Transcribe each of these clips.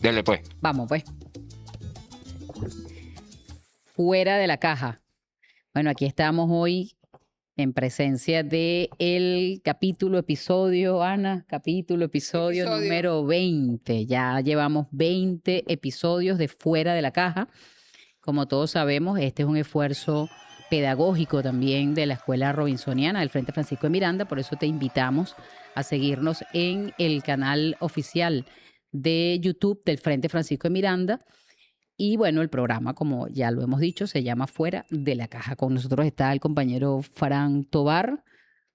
Dele pues. Vamos, pues. Fuera de la caja. Bueno, aquí estamos hoy en presencia de el episodio número 20. Ya llevamos 20 episodios de Fuera de la Caja. Como todos sabemos, este es un esfuerzo pedagógico también de la Escuela Robinsoniana del Frente Francisco de Miranda. Por eso te invitamos a seguirnos en el canal oficial de YouTube del Frente Francisco de Miranda. Y bueno, el programa, como ya lo hemos dicho, se llama Fuera de la Caja. Con nosotros está el compañero Fran Tobar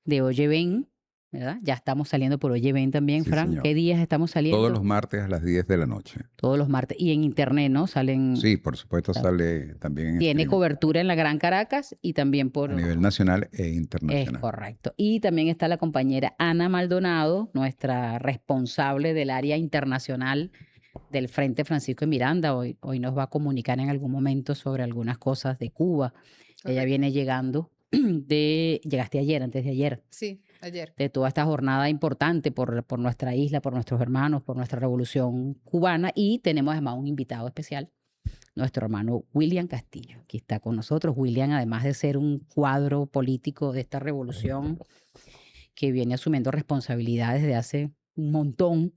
de Oye Ven, ¿verdad? Ya estamos saliendo por Oye Ven también, Sí, Fran. señor. ¿Qué días estamos saliendo? Todos los martes a las 10 de la noche. Todos los martes. Y en internet, ¿no? Salen. Sí, por supuesto, Claro. sale también en Tiene streaming, cobertura en la Gran Caracas y también por. a nivel nacional e Es internacional. correcto. Y también está la compañera Ana Maldonado, nuestra responsable del área internacional del Frente Francisco de Miranda. Hoy nos va a comunicar en algún momento sobre algunas cosas de Cuba. Ella viene llegando llegaste ayer, antes de ayer. Sí, ayer. De toda esta jornada importante por nuestra isla, por nuestros hermanos, por nuestra revolución cubana. Y tenemos además un invitado especial, nuestro hermano William Castillo. Aquí está con nosotros. William, además de ser un cuadro político de esta revolución que viene asumiendo responsabilidades desde hace un montón,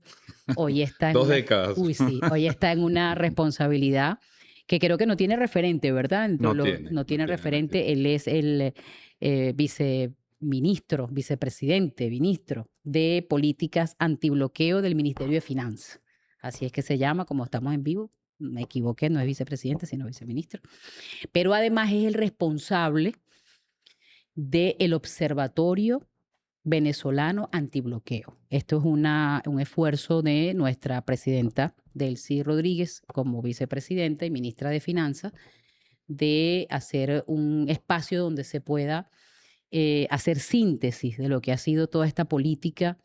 hoy está en 2 décadas. Uy, sí, hoy está en una responsabilidad que creo que no tiene referente, ¿verdad? No tiene referente. Él es el vicepresidente, ministro de Políticas Antibloqueo del Ministerio de Finanzas. Así es que se llama, como estamos en vivo. Me equivoqué, no es vicepresidente, sino viceministro. Pero además es el responsable del Observatorio Venezolano Antibloqueo. Esto es un esfuerzo de nuestra presidenta Delcy Rodríguez como vicepresidenta y ministra de Finanzas de hacer un espacio donde se pueda hacer síntesis de lo que ha sido toda esta política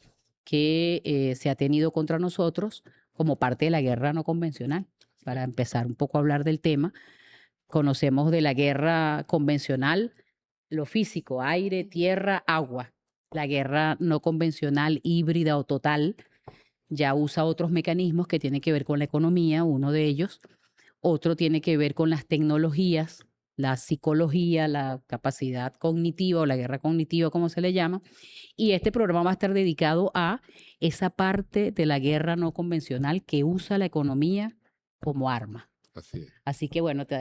que se ha tenido contra nosotros como parte de la guerra no convencional. Para empezar un poco a hablar del tema, conocemos de la guerra convencional lo físico, aire, tierra, agua. La guerra no convencional, híbrida o total, ya usa otros mecanismos que tienen que ver con la economía, uno de ellos. Otro tiene que ver con las tecnologías, la psicología, la capacidad cognitiva o la guerra cognitiva, como se le llama. Y este programa va a estar dedicado a esa parte de la guerra no convencional que usa la economía como arma. Así es. Así que bueno, te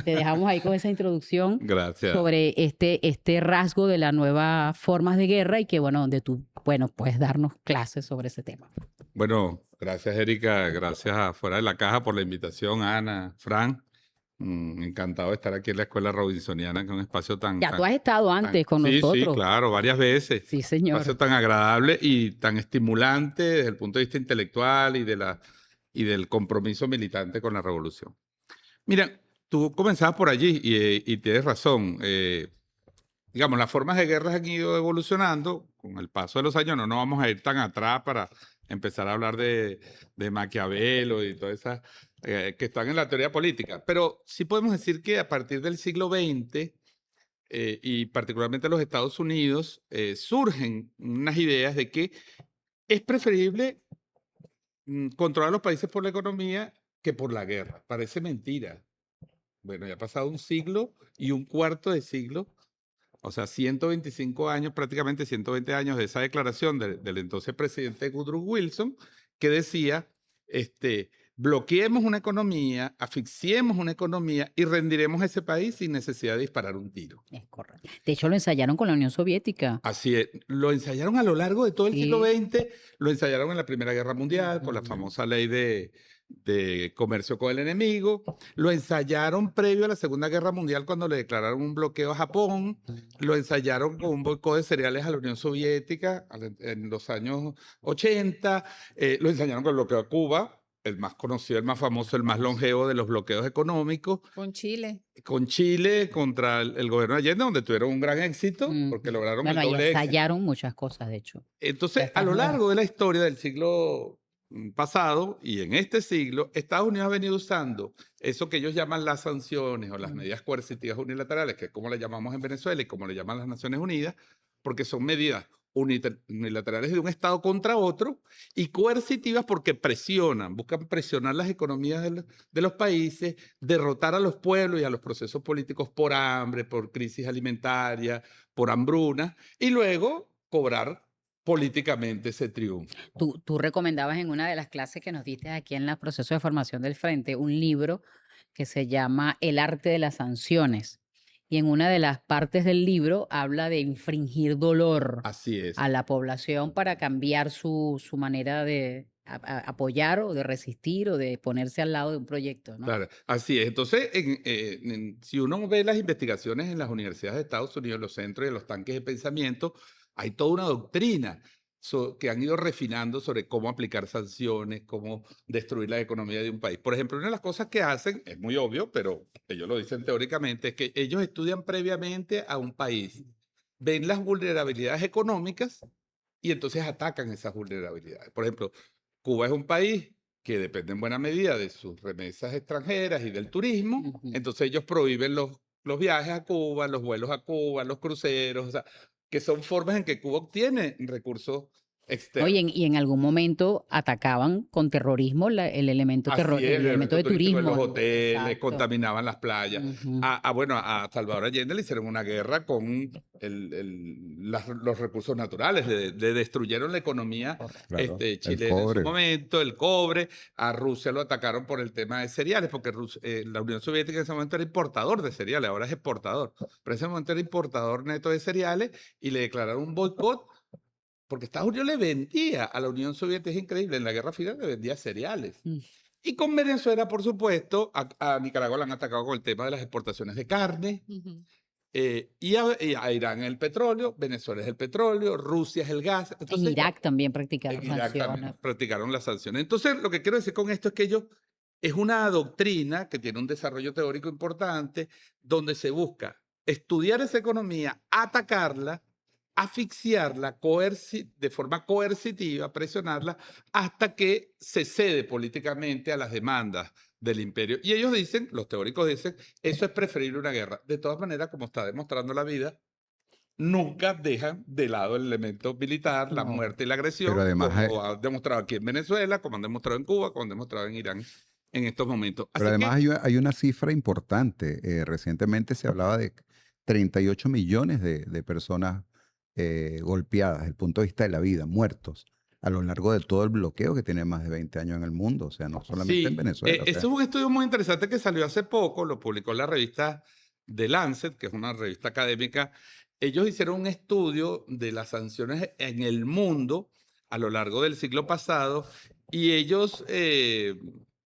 dejamos ahí con esa introducción. Gracias. Sobre este rasgo de las nuevas formas de guerra y que bueno, donde tú, puedes darnos clases sobre ese tema. Bueno, gracias Erika, gracias a Fuera de la Caja por la invitación, Ana, Fran. Encantado de estar aquí en la Escuela Robinsoniana, que es un espacio tan... Ya tú has estado antes con nosotros. Sí, claro, varias veces. Sí, señor. Un espacio tan agradable y tan estimulante desde el punto de vista intelectual y del compromiso militante con la revolución. Mira, tú comenzabas por allí y tienes razón. Digamos, las formas de guerra han ido evolucionando con el paso de los años. No nos vamos a ir tan atrás para empezar a hablar de Maquiavelo y todas esas que están en la teoría política. Pero sí podemos decir que a partir del siglo XX y particularmente en los Estados Unidos surgen unas ideas de que es preferible controlar los países por la economía que por la guerra. Parece mentira. Bueno, ya ha pasado un siglo y un cuarto de siglo, o sea, 125 años, prácticamente 120 años de esa declaración del entonces presidente Woodrow Wilson, que decía, bloqueemos una economía, asfixiemos una economía y rendiremos ese país sin necesidad de disparar un tiro. Es correcto. De hecho, lo ensayaron con la Unión Soviética. Así es. Lo ensayaron a lo largo de todo el siglo XX, lo ensayaron en la Primera Guerra Mundial, con la famosa ley de comercio con el enemigo, lo ensayaron previo a la Segunda Guerra Mundial cuando le declararon un bloqueo a Japón, lo ensayaron con un boicot de cereales a la Unión Soviética en los años 80, lo ensayaron con el bloqueo a Cuba, el más conocido, el más famoso, el más longevo de los bloqueos económicos. Con Chile. Con Chile contra el gobierno de Allende, donde tuvieron un gran éxito, porque lograron el doble éxito. Ensayaron muchas cosas, de hecho. Entonces, a lo largo de la historia del siglo pasado y en este siglo, Estados Unidos ha venido usando eso que ellos llaman las sanciones o las medidas coercitivas unilaterales, que es como le llamamos en Venezuela y como le llaman las Naciones Unidas, porque son medidas unilaterales de un Estado contra otro y coercitivas porque buscan presionar las economías de los países, derrotar a los pueblos y a los procesos políticos por hambre, por crisis alimentaria, por hambruna, y luego cobrar políticamente ese triunfo. Tú recomendabas en una de las clases que nos diste aquí en el proceso de formación del Frente un libro que se llama El arte de las sanciones. Y en una de las partes del libro habla de infringir dolor Así es. a la población para cambiar su manera de apoyar o de resistir o de ponerse al lado de un proyecto, ¿no? Claro, así es. Entonces, si uno ve las investigaciones en las universidades de Estados Unidos, los centros y los tanques de pensamiento, hay toda una doctrina que han ido refinando sobre cómo aplicar sanciones, cómo destruir la economía de un país. Por ejemplo, una de las cosas que hacen, es muy obvio, pero ellos lo dicen teóricamente, es que ellos estudian previamente a un país, ven las vulnerabilidades económicas y entonces atacan esas vulnerabilidades. Por ejemplo, Cuba es un país que depende en buena medida de sus remesas extranjeras y del turismo, Ujú. entonces ellos prohíben los viajes a Cuba, los vuelos a Cuba, los cruceros, o sea, que son formas en que Cuba obtiene recursos externos. Oye, y en algún momento atacaban con terrorismo el elemento, Así es, el el elemento de turístico en turismo. los hoteles, Exacto. contaminaban las playas. Ujú. Bueno, a Salvador Allende le hicieron una guerra con los recursos naturales, le destruyeron la economía Correcto. Claro, el chilena en su cobre. momento, el cobre. A Rusia lo atacaron por el tema de cereales, porque la Unión Soviética en ese momento era importador de cereales, ahora es exportador, pero en ese momento era importador neto de cereales y le declararon un boicot. Porque Estados Unidos le vendía a la Unión Soviética, es increíble, en la Guerra Fría le vendía cereales. Mm. Y con Venezuela, por supuesto, a Nicaragua la han atacado con el tema de las exportaciones de carne, Ujú. y a Irán el petróleo, Venezuela es el petróleo, Rusia es el gas. En Entonces, Irak también practicaron en Irak también sanciones. practicaron las sanciones. Entonces, lo que quiero decir con esto es que es una doctrina que tiene un desarrollo teórico importante, donde se busca estudiar esa economía, atacarla, asfixiarla de forma coercitiva, presionarla, hasta que se cede políticamente a las demandas del imperio. Y ellos dicen, los teóricos dicen, eso es preferible una guerra. De todas maneras, como está demostrando la vida, nunca dejan de lado el elemento militar, la No. muerte y la Pero agresión, además, como ha demostrado aquí en Venezuela, como han demostrado en Cuba, como han demostrado en Irán en estos momentos. pero Así además que, hay una cifra importante. Recientemente se hablaba de 38 millones de personas golpeadas desde el punto de vista de la vida, muertos, a lo largo de todo el bloqueo que tiene más de 20 años en el mundo. O sea, no solamente en sí, Venezuela. O eso es sea, un estudio muy interesante que salió hace poco, lo publicó la revista The Lancet, que es una revista académica. Ellos hicieron un estudio de las sanciones en el mundo a lo largo del siglo pasado y ellos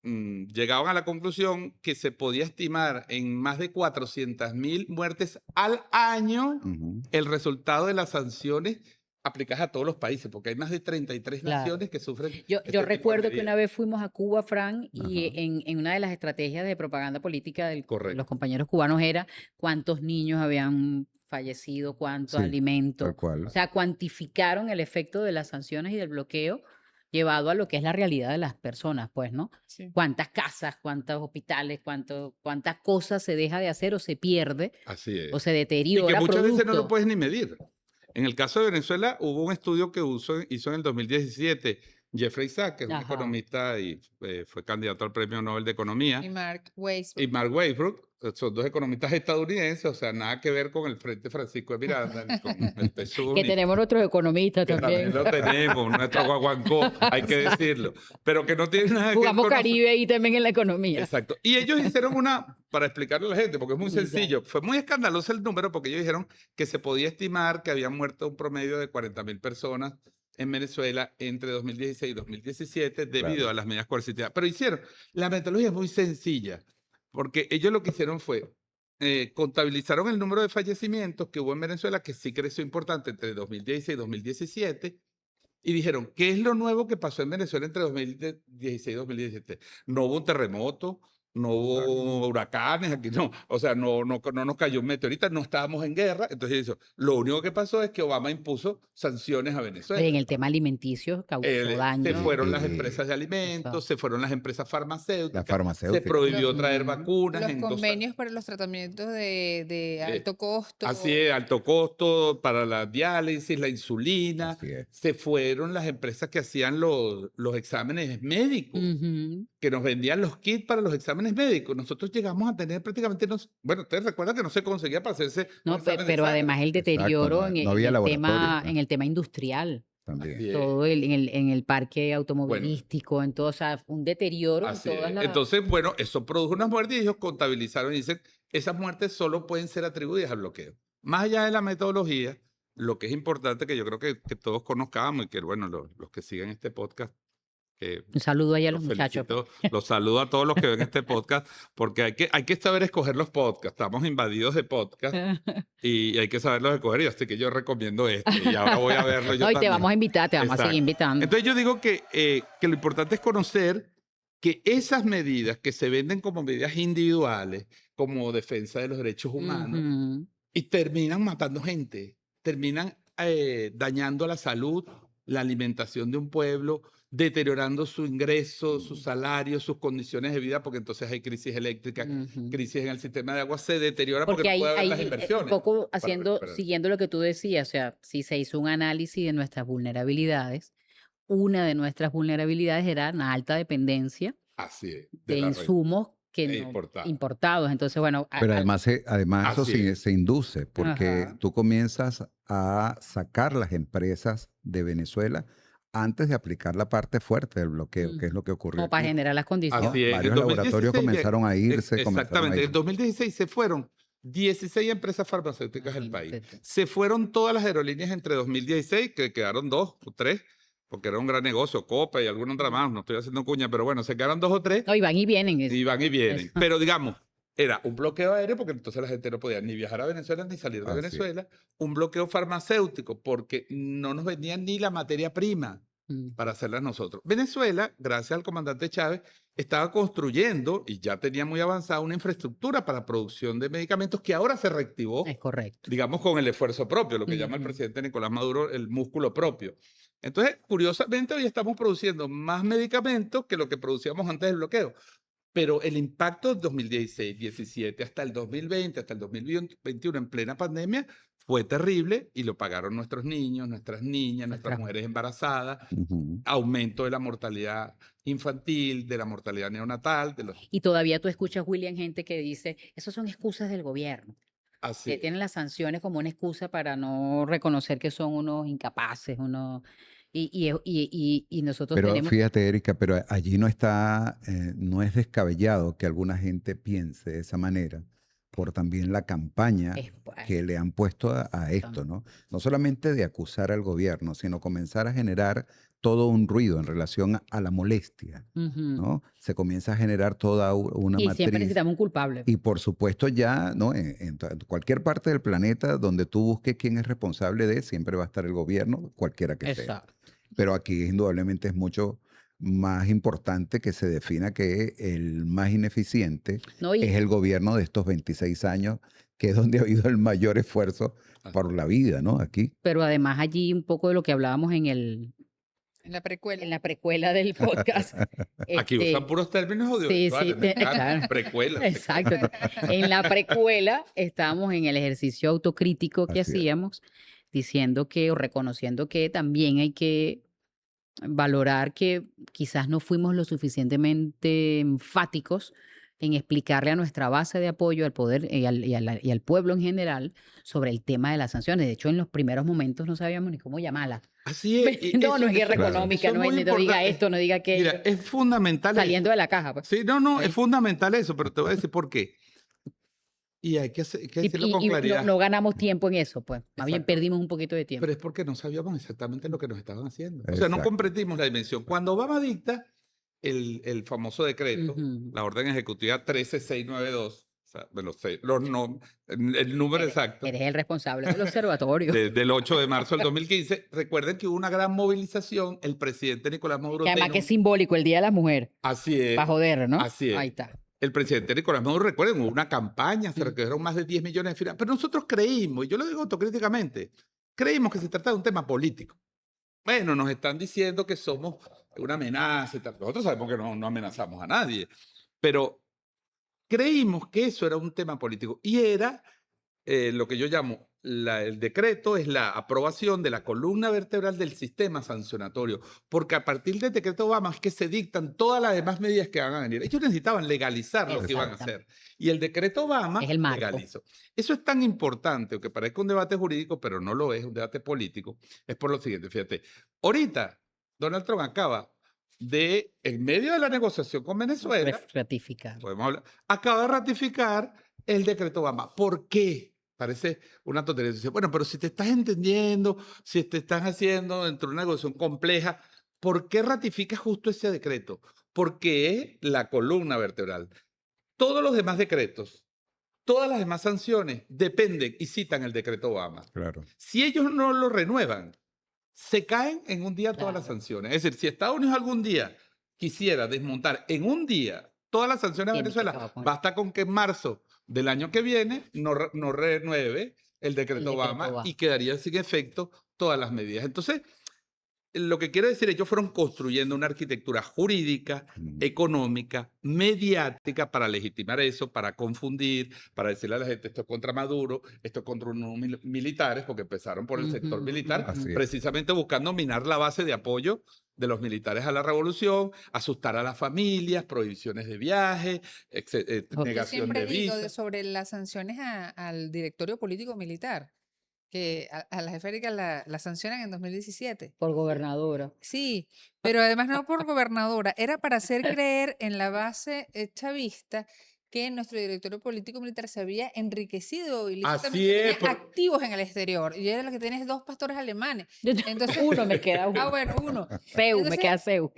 llegaban a la conclusión que se podía estimar en más de 400.000 muertes al año ujú. el resultado de las sanciones aplicadas a todos los países, porque hay más de 33 Claro. naciones que sufren Yo este tipo de recuerdo que medidas. una vez fuimos a Cuba, Fran, y Ajá. en una de las estrategias de propaganda política de los Correcto. compañeros cubanos era cuántos niños habían fallecido, cuántos Sí, alimentos. tal cual. O sea, cuantificaron el efecto de las sanciones y del bloqueo llevado a lo que es la realidad de las personas, pues, ¿no? Sí. Cuántas casas, cuántos hospitales, cuántas cosas se deja de hacer o se pierde Así es. o se Y que deteriora muchas veces no lo producto. puedes ni medir. En el caso de Venezuela, hubo un estudio que hizo en el 2017 Jeffrey Sachs, que es un Ajá. economista y fue candidato al Premio Nobel de Economía, Y Mark y Weisbrot. Mark Weisbrot, son dos economistas estadounidenses, o sea, nada que ver con el Frente Francisco de Miranda, ni con el PSUV, Que ni tenemos otros economistas que también. también lo tenemos, nuestro guaguancó, hay que decirlo, pero que no tiene nada que ver Jugamos con Caribe ahí también en la economía. Exacto. Y ellos hicieron para explicarle a la gente, porque es muy Ya. sencillo. Fue muy escandaloso el número porque ellos dijeron que se podía estimar que habían muerto un promedio de 40.000 personas en Venezuela entre 2016 y 2017 debido Claro. a las medidas coercitivas. Pero la metodología es muy sencilla, porque ellos lo que hicieron fue contabilizaron el número de fallecimientos que hubo en Venezuela, que sí creció importante entre 2016 y 2017, y dijeron, ¿qué es lo nuevo que pasó en Venezuela entre 2016 y 2017? No hubo un terremoto, no hubo huracanes aquí, no. O sea, no nos cayó un meteorito, no estábamos en guerra. Entonces, eso, lo único que pasó es que Obama impuso sanciones a Venezuela. En el tema alimenticio causó Se daño. fueron las empresas de alimentos, Exacto. se fueron las empresas La farmacéuticas, se farmacéutica. prohibió traer Ujú. vacunas. Los entonces, convenios para los tratamientos de alto costo. así es, alto costo para la diálisis, la insulina. Así es. Se fueron las empresas que hacían los exámenes médicos, Ujú. que nos vendían los kits para los exámenes médicos. Nosotros llegamos a tener prácticamente, bueno, ustedes recuerdan que no se conseguía para hacerse No, un examen de pero sangre. además el deterioro no había laboratorio, pues. en el tema industrial, También. Así es. todo en el parque automovilístico, en todo, o sea, un deterioro en Así es. todas las... Entonces, bueno, eso produjo unas muertes y ellos contabilizaron y dicen, esas muertes solo pueden ser atribuidas al bloqueo. Más allá de la metodología, lo que es importante que yo creo que todos conozcamos y que, bueno, los que siguen este podcast, que Un saludo ahí a los los muchachos. felicito, los saludo a todos los que ven este podcast, porque hay que saber escoger los podcasts. Estamos invadidos de podcasts y hay que saberlos escoger, y así que yo recomiendo este, y ahora voy a verlo yo No, y te también. vamos a invitar, te vamos a Exacto. seguir invitando. Entonces yo digo que lo importante es conocer que esas medidas que se venden como medidas individuales, como defensa de los derechos humanos, Ujú. y terminan matando gente, terminan dañando la salud, la alimentación de un pueblo, deteriorando su ingreso, su salario, sus condiciones de vida, porque entonces hay crisis eléctrica, Ujú. crisis en el sistema de agua, se deteriora porque, Porque no ahí, puede haber las un inversiones. poco para haciendo, recuperar. siguiendo lo que tú decías, o sea, si se hizo un análisis de nuestras vulnerabilidades, una de nuestras vulnerabilidades era una alta dependencia Así es. de la red. insumos que E no- importados. importados. Entonces, bueno, Pero además eso Así es. se induce, porque Ajá. tú comienzas a sacar las empresas de Venezuela antes de aplicar la parte fuerte del bloqueo, que es lo que ocurrió como para aquí. generar las condiciones. Así es. Varios En laboratorios 2016 comenzaron a irse. Exactamente. En 2016 se fueron 16 empresas farmacéuticas del país. Se fueron todas las aerolíneas entre 2016, que quedaron 2 o 3, porque era un gran negocio, Copa y alguna otra más, no estoy haciendo cuña, pero bueno, se quedaron 2 o 3 No, y van y vienen. y van y vienen. Eso. Pero digamos, era un bloqueo aéreo, porque entonces la gente no podía ni viajar a Venezuela ni salir de Así es. Venezuela. Un bloqueo farmacéutico, porque no nos vendían ni la materia prima para hacerlas nosotros. Venezuela, gracias al comandante Chávez, estaba construyendo y ya tenía muy avanzada una infraestructura para producción de medicamentos que ahora se reactivó, Es correcto. digamos, con el esfuerzo propio, lo que llama el Ujú. presidente Nicolás Maduro el músculo propio. Entonces, curiosamente, hoy estamos produciendo más medicamentos que lo que producíamos antes del bloqueo. Pero el impacto de 2016, 17, hasta el 2020, hasta el 2021, en plena pandemia, fue terrible y lo pagaron nuestros niños, nuestras niñas, nuestras Nuestras- mujeres embarazadas, Ujú. aumento de la mortalidad infantil, de la mortalidad neonatal, de los... Y todavía tú escuchas, William, gente que dice, esos son excusas del gobierno, Así que es. tienen las sanciones como una excusa para no reconocer que son unos incapaces, unos... Y nosotros Pero tenemos... fíjate, Erika, pero allí no está, no es descabellado que alguna gente piense de esa manera por también la campaña que le han puesto a esto, ¿no? No solamente de acusar al gobierno, sino comenzar a generar todo un ruido en relación a la molestia, Ujú. ¿no? Se comienza a generar toda una Y siempre matriz. necesitamos un culpable. Y por supuesto ya, ¿no? En cualquier parte del planeta donde tú busques quién es responsable de, siempre va a estar el gobierno, cualquiera que sea. Exacto. Pero aquí indudablemente es mucho más importante que se defina que el más ineficiente No, y- es el gobierno de estos 26 años, que es donde ha habido el mayor esfuerzo por la vida, ¿no? Aquí. Pero además allí un poco de lo que hablábamos en En la precuela. la precuela del podcast. Aquí este, usan puros términos sí, audiovisuales. me encanta. claro. Precuela. Exacto. En la precuela estábamos en el ejercicio autocrítico que Así es. hacíamos, diciendo que o reconociendo que también hay que valorar que quizás no fuimos lo suficientemente enfáticos en explicarle a nuestra base de apoyo al poder y al pueblo en general sobre el tema de las sanciones. De hecho, en los primeros momentos no sabíamos ni cómo llamarla. Así es. y No, no es guerra claro. económica, eso no es muy ni no diga importante. esto, no diga aquello. Mira, es fundamental Saliendo eso. de la caja, pues. Sí, no, Sí. es fundamental eso, pero te voy a decir por qué. Y hay que decirlo con Y claridad. no ganamos tiempo en eso, pues. Más bien Exacto. perdimos un poquito de tiempo. Pero es porque no sabíamos exactamente lo que nos estaban haciendo. O sea, no Exacto. comprendimos la dimensión. Cuando Obama dicta el famoso decreto, Ujú. la orden ejecutiva 13692, o sea, me lo sé, el número exacto, Eres el responsable del observatorio. del 8 de marzo del 2015, recuerden que hubo una gran movilización, el presidente Nicolás Maduro Que además tiene que es simbólico el Día de la Mujer. así es, Para joder, ¿no? así es. Ahí está. el presidente Nicolás Maduro, recuerden, hubo una campaña, se recogieron más de 10 millones de firmas, pero nosotros creímos, y yo lo digo autocríticamente, creímos que se trataba de un tema político. Bueno, nos están diciendo que somos una amenaza y tal. Nosotros sabemos que no amenazamos a nadie, pero creímos que eso era un tema político y era lo que yo llamo el decreto, es la aprobación de la columna vertebral del sistema sancionatorio, porque a partir del decreto Obama es que se dictan todas las demás medidas que van a venir. Ellos necesitaban legalizar lo que iban a hacer y el decreto Obama Es el marco. legalizó. Eso es tan importante, aunque parezca un debate jurídico, pero no lo es, un debate político, es por lo siguiente, fíjate, ahorita Donald Trump acaba de, en medio de la negociación con Venezuela, Ratificar. podemos hablar, acaba de ratificar el decreto Obama. ¿Por qué? Parece una tontería. Dice, bueno, pero si te estás entendiendo, si te estás haciendo dentro de una negociación compleja, ¿por qué ratificas justo ese decreto? Porque es la columna vertebral. Todos los demás decretos, todas las demás sanciones dependen y citan el decreto Obama. Claro. Si ellos no lo renuevan, se caen en un día todas las sanciones. Es decir, si Estados Unidos algún día quisiera desmontar en un día todas las sanciones a Tiene que Venezuela, acabar con basta con que en marzo del año que viene no renueve el decreto Obama y quedarían sin efecto todas las medidas. Entonces, lo que quiero decir es que ellos fueron construyendo una arquitectura jurídica, económica, mediática para legitimar eso, para confundir, para decirle a la gente esto es contra Maduro, esto es contra unos militares, porque empezaron por el sector militar, Así es. precisamente buscando minar la base de apoyo de los militares a la revolución, asustar a las familias, prohibiciones de viaje, Yo negación siempre de digo visas. sobre las sanciones al directorio político militar, que a la jefe Erika la sancionan en 2017. Por gobernadora. Sí, pero además no por gobernadora, era para hacer creer en la base chavista que nuestro directorio político militar se había enriquecido ilícitamente, Así es, tenía activos en el exterior, y era lo que tienes 2 pastores alemanes. Entonces, Uno me queda uno. bueno, uno. Seu, me Entonces, queda Seu.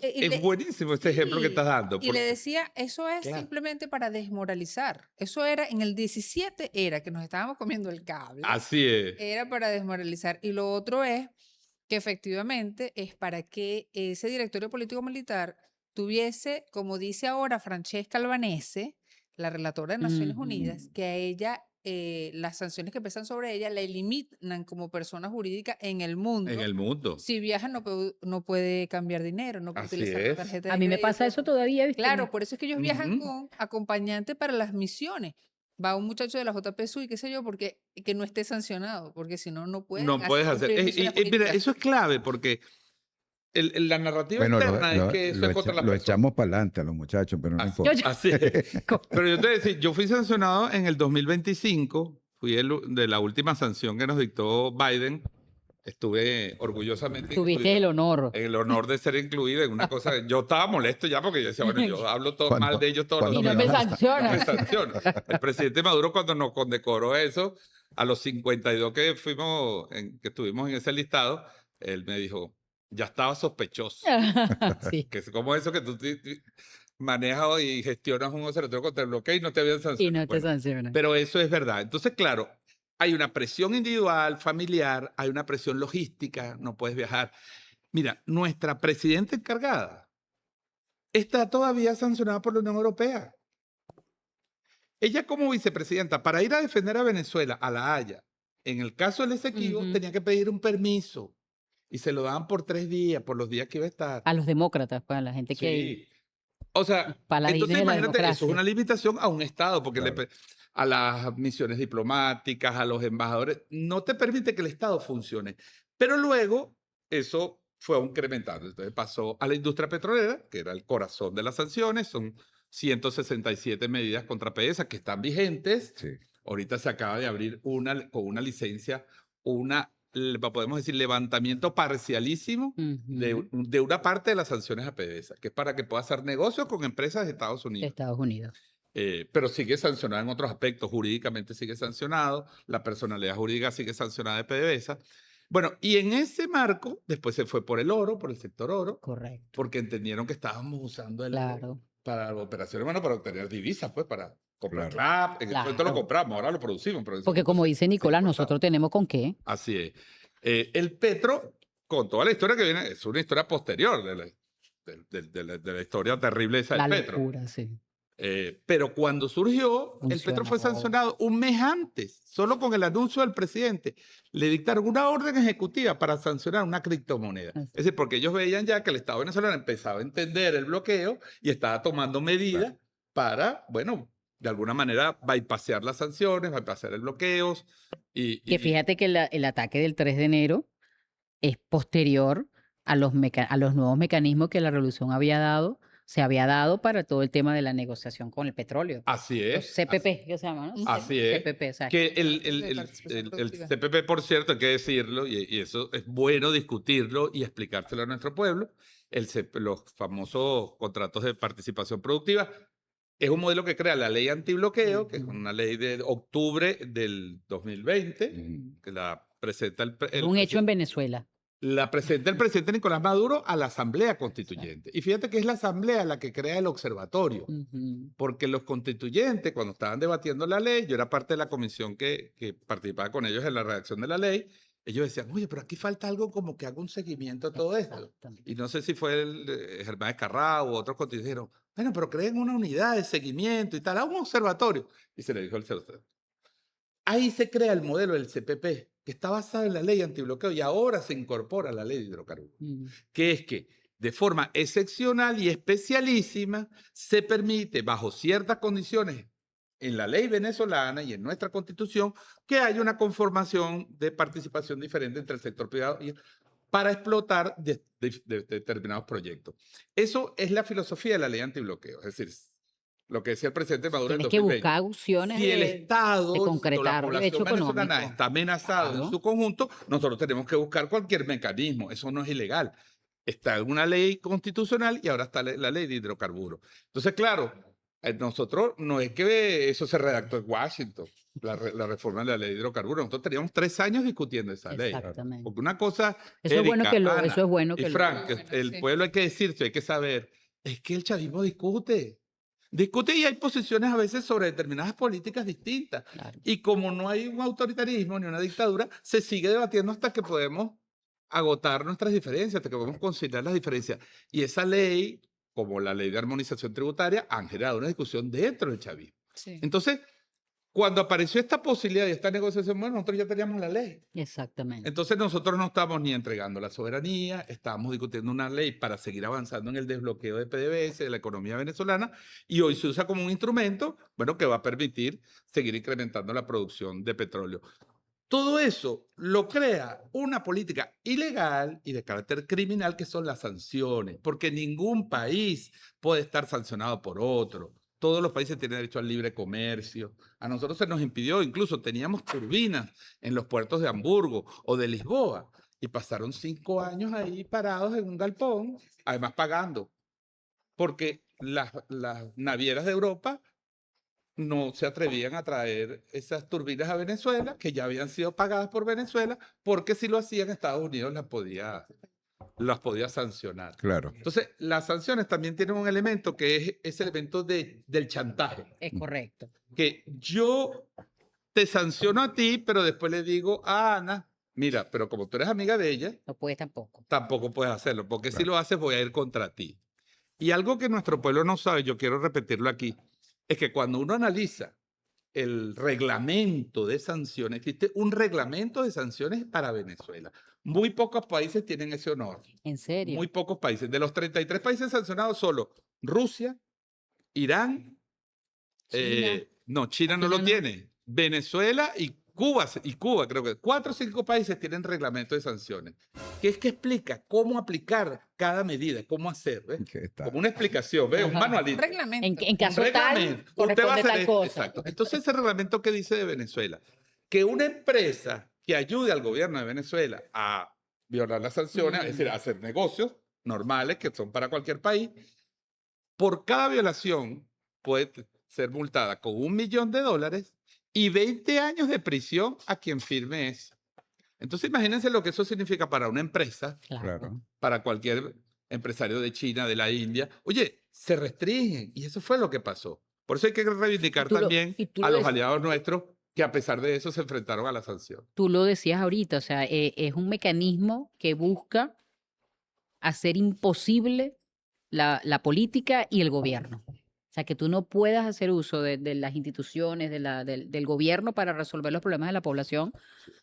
Es buenísimo este ejemplo que sí, estás dando. y le decía, eso es Claro. simplemente para desmoralizar. Eso era, en el 17 era que nos estábamos comiendo el cable. Así es. Era para desmoralizar. Y lo otro es que efectivamente es para que ese directorio político militar tuviese, como dice ahora Francesca Albanese, la relatora de Naciones Unidas, que a ella las sanciones que pesan sobre ella la eliminan como persona jurídica en el mundo. En el mundo. Si viaja no puede cambiar dinero, no puede Así utilizar la es. tarjeta de A mí me pasa crédito. eso todavía, ¿viste? Claro, por eso es que ellos viajan Ujú. con acompañante para las misiones. Va un muchacho de la JPSU y qué sé yo, porque que no esté sancionado, porque si no, no pueden No puedes hacer. cumplir misiones Mira, políticas. eso es clave porque la narrativa Bueno, interna es que eso es contra la lo persona. echamos para adelante a los muchachos, pero no Así, importa. así es. Pero yo te voy a decir, yo fui sancionado en el 2025, fui de la última sanción que nos dictó Biden. Estuve orgullosamente Tuviste incluido el honor. en el honor de ser incluido en una cosa. Yo estaba molesto ya porque yo decía, bueno, yo hablo todo Cuando- mal de ellos todos los cuando Y no días. me me sanciona. No me sanciona. El presidente Maduro cuando nos condecoró eso, a los 52 que que estuvimos en ese listado, él me dijo, ya estaba sospechoso. Sí. Que es como eso que tú manejas y gestionas un observatorio contra el bloqueo y no te habían Y sancionado. no te Bueno, sancionan. pero eso es verdad. Entonces, claro, hay una presión individual, familiar, hay una presión logística, no puedes viajar. Mira, nuestra presidenta encargada está todavía sancionada por la Unión Europea. Ella como vicepresidenta, para ir a defender a Venezuela, a La Haya, en el caso del Esequibo, Ujú. tenía que pedir un permiso y se lo daban por 3 días, por los días que iba a estar. A los demócratas, para la gente que... Sí. O sea, Paladines entonces de la imagínate, eso es democracia. una limitación a un Estado, porque Claro. a las misiones diplomáticas, a los embajadores, no te permite que el Estado funcione. Pero luego eso fue incrementando. Entonces pasó a la industria petrolera, que era el corazón de las sanciones, son 167 medidas contra PDVSA que están vigentes. Sí. Ahorita se acaba de abrir con una licencia, podemos decir, levantamiento parcialísimo de una parte de las sanciones a PDVSA, que es para que pueda hacer negocios con empresas de Estados Unidos. Estados Unidos. Pero sigue sancionado en otros aspectos, jurídicamente sigue sancionado, la personalidad jurídica sigue sancionada de PDVSA. Bueno, y en ese marco, después se fue por el oro, por el sector oro, Correcto. porque entendieron que estábamos usando el oro Claro. para operaciones, bueno, para obtener divisas, pues, para comprar Claro. CLAP. En ese momento lo Claro. compramos, ahora lo producimos. Pero en ese Porque momento como dice Nicolás, importaba. nosotros tenemos con qué. Así es. El petro, con toda la historia que viene, es una historia posterior de la historia terrible esa La del petro. locura, sí. Pero cuando surgió, el petro fue Funcionó. sancionado un mes antes, solo con el anuncio del presidente. Le dictaron una orden ejecutiva para sancionar una criptomoneda. Así. Es decir, porque ellos veían ya que el Estado venezolano empezaba a entender el bloqueo y estaba tomando medidas para, bueno, de alguna manera bypassear las sanciones, bypassear el bloqueo. Que fíjate que el ataque del 3 de enero es posterior a los nuevos mecanismos que la revolución se había dado para todo el tema de la negociación con el petróleo. Así Los es. CPP, ¿qué se llama? ¿No? Así es. CPP, exacto. Que De participación el productiva. CPP, por cierto, hay que decirlo, y eso es bueno discutirlo y explicárselo a nuestro pueblo, los famosos contratos de participación productiva, es un modelo que crea la ley antibloqueo, que es una ley de octubre del 2020, que la presenta Es un hecho en Venezuela. la presenta el presidente Nicolás Maduro a la Asamblea Constituyente. Y fíjate que es la Asamblea la que crea el observatorio. Ujú. Porque los constituyentes, cuando estaban debatiendo la ley, yo era parte de la comisión que participaba con ellos en la redacción de la ley, ellos decían, oye, pero aquí falta algo como que haga un seguimiento a todo esto. Exactamente. Y no sé si fue Germán Escarrao u otros constituyentes, dijeron, bueno, pero creen una unidad de seguimiento y tal, a un observatorio. Y se le dijo al observatorio. Ahí se crea el modelo del CPP, que está basado en la ley antibloqueo y ahora se incorpora a la ley de hidrocarburos, que es que de forma excepcional y especialísima se permite, bajo ciertas condiciones en la ley venezolana y en nuestra constitución, que haya una conformación de participación diferente entre el sector privado para explotar determinados proyectos. Eso es la filosofía de la ley antibloqueo, es decir, lo que decía el presidente Maduro en Tienes que 2020. buscar opciones Si el de Estado o la concretar población derecho venezolana económico. está amenazada en Claro. su conjunto, nosotros tenemos que buscar cualquier mecanismo. Eso no es ilegal. Está en una ley constitucional y ahora está la ley de hidrocarburos. Entonces, claro, nosotros no es que eso se redactó en Washington, la reforma de la ley de hidrocarburos. Nosotros teníamos 3 años discutiendo esa ley. Exactamente. Porque una cosa, Eso es bueno Erika, que lo, Ana eso es bueno y que Frank, Bueno, el sí. pueblo hay que decirse, hay que saber, es que el chavismo discute. Discute y hay posiciones a veces sobre determinadas políticas distintas. Claro. Y como no hay un autoritarismo ni una dictadura, se sigue debatiendo hasta que podemos agotar nuestras diferencias, hasta que podemos conciliar las diferencias. Y esa ley, como la ley de armonización tributaria, han generado una discusión dentro del chavismo. Sí. Entonces, cuando apareció esta posibilidad y esta negociación, bueno, nosotros ya teníamos la ley. Exactamente. Entonces nosotros no estamos ni entregando la soberanía, estábamos discutiendo una ley para seguir avanzando en el desbloqueo de PDVSA, de la economía venezolana, y hoy se usa como un instrumento, bueno, que va a permitir seguir incrementando la producción de petróleo. Todo eso lo crea una política ilegal y de carácter criminal que son las sanciones, porque ningún país puede estar sancionado por otro. Todos los países tienen derecho al libre comercio. A nosotros se nos impidió, incluso teníamos turbinas en los puertos de Hamburgo o de Lisboa y pasaron 5 años ahí parados en un galpón, además pagando, porque las navieras de Europa no se atrevían a traer esas turbinas a Venezuela, que ya habían sido pagadas por Venezuela, porque si lo hacían Estados Unidos las podía sancionar. Claro. Entonces, las sanciones también tienen un elemento que es ese elemento del chantaje, Es correcto. que yo te sanciono a ti, pero después le digo a Ana, mira, pero como tú eres amiga de ella, No puedes tampoco. tampoco puedes hacerlo, porque si Claro. lo haces voy a ir contra ti. Y algo que nuestro pueblo no sabe, yo quiero repetirlo aquí, es que cuando uno analiza el reglamento de sanciones, existe un reglamento de sanciones para Venezuela. Muy pocos países tienen ese honor. ¿En serio? Muy pocos países. De los 33 países sancionados, solo Rusia, Irán, China. no, China no lo tiene, Venezuela y Cuba creo que 4 o 5 países tienen reglamento de sanciones, que es que explica cómo aplicar cada medida, cómo hacer, ¿ves? Que está. Como una explicación, ¿ves? Un Ajá. Un manualito. reglamento. En caso tal, Reglamento. Usted va a corresponde hacer tal esto. cosa. Exacto. Entonces, ese reglamento que dice de Venezuela, que una empresa que ayude al gobierno de Venezuela a violar las sanciones, es decir, a hacer negocios normales que son para cualquier país, por cada violación puede ser multada con $1 millón y 20 años de prisión a quien firme eso. Entonces, imagínense lo que eso significa para una empresa, Claro. para cualquier empresario de China, de la India. Oye, se restringen y eso fue lo que pasó. Por eso hay que reivindicar también a los aliados nuestros que a pesar de eso se enfrentaron a la sanción. Tú lo decías ahorita, o sea, es un mecanismo que busca hacer imposible la política y el gobierno. sea, que tú no puedas hacer uso de las instituciones, del gobierno para resolver los problemas de la población,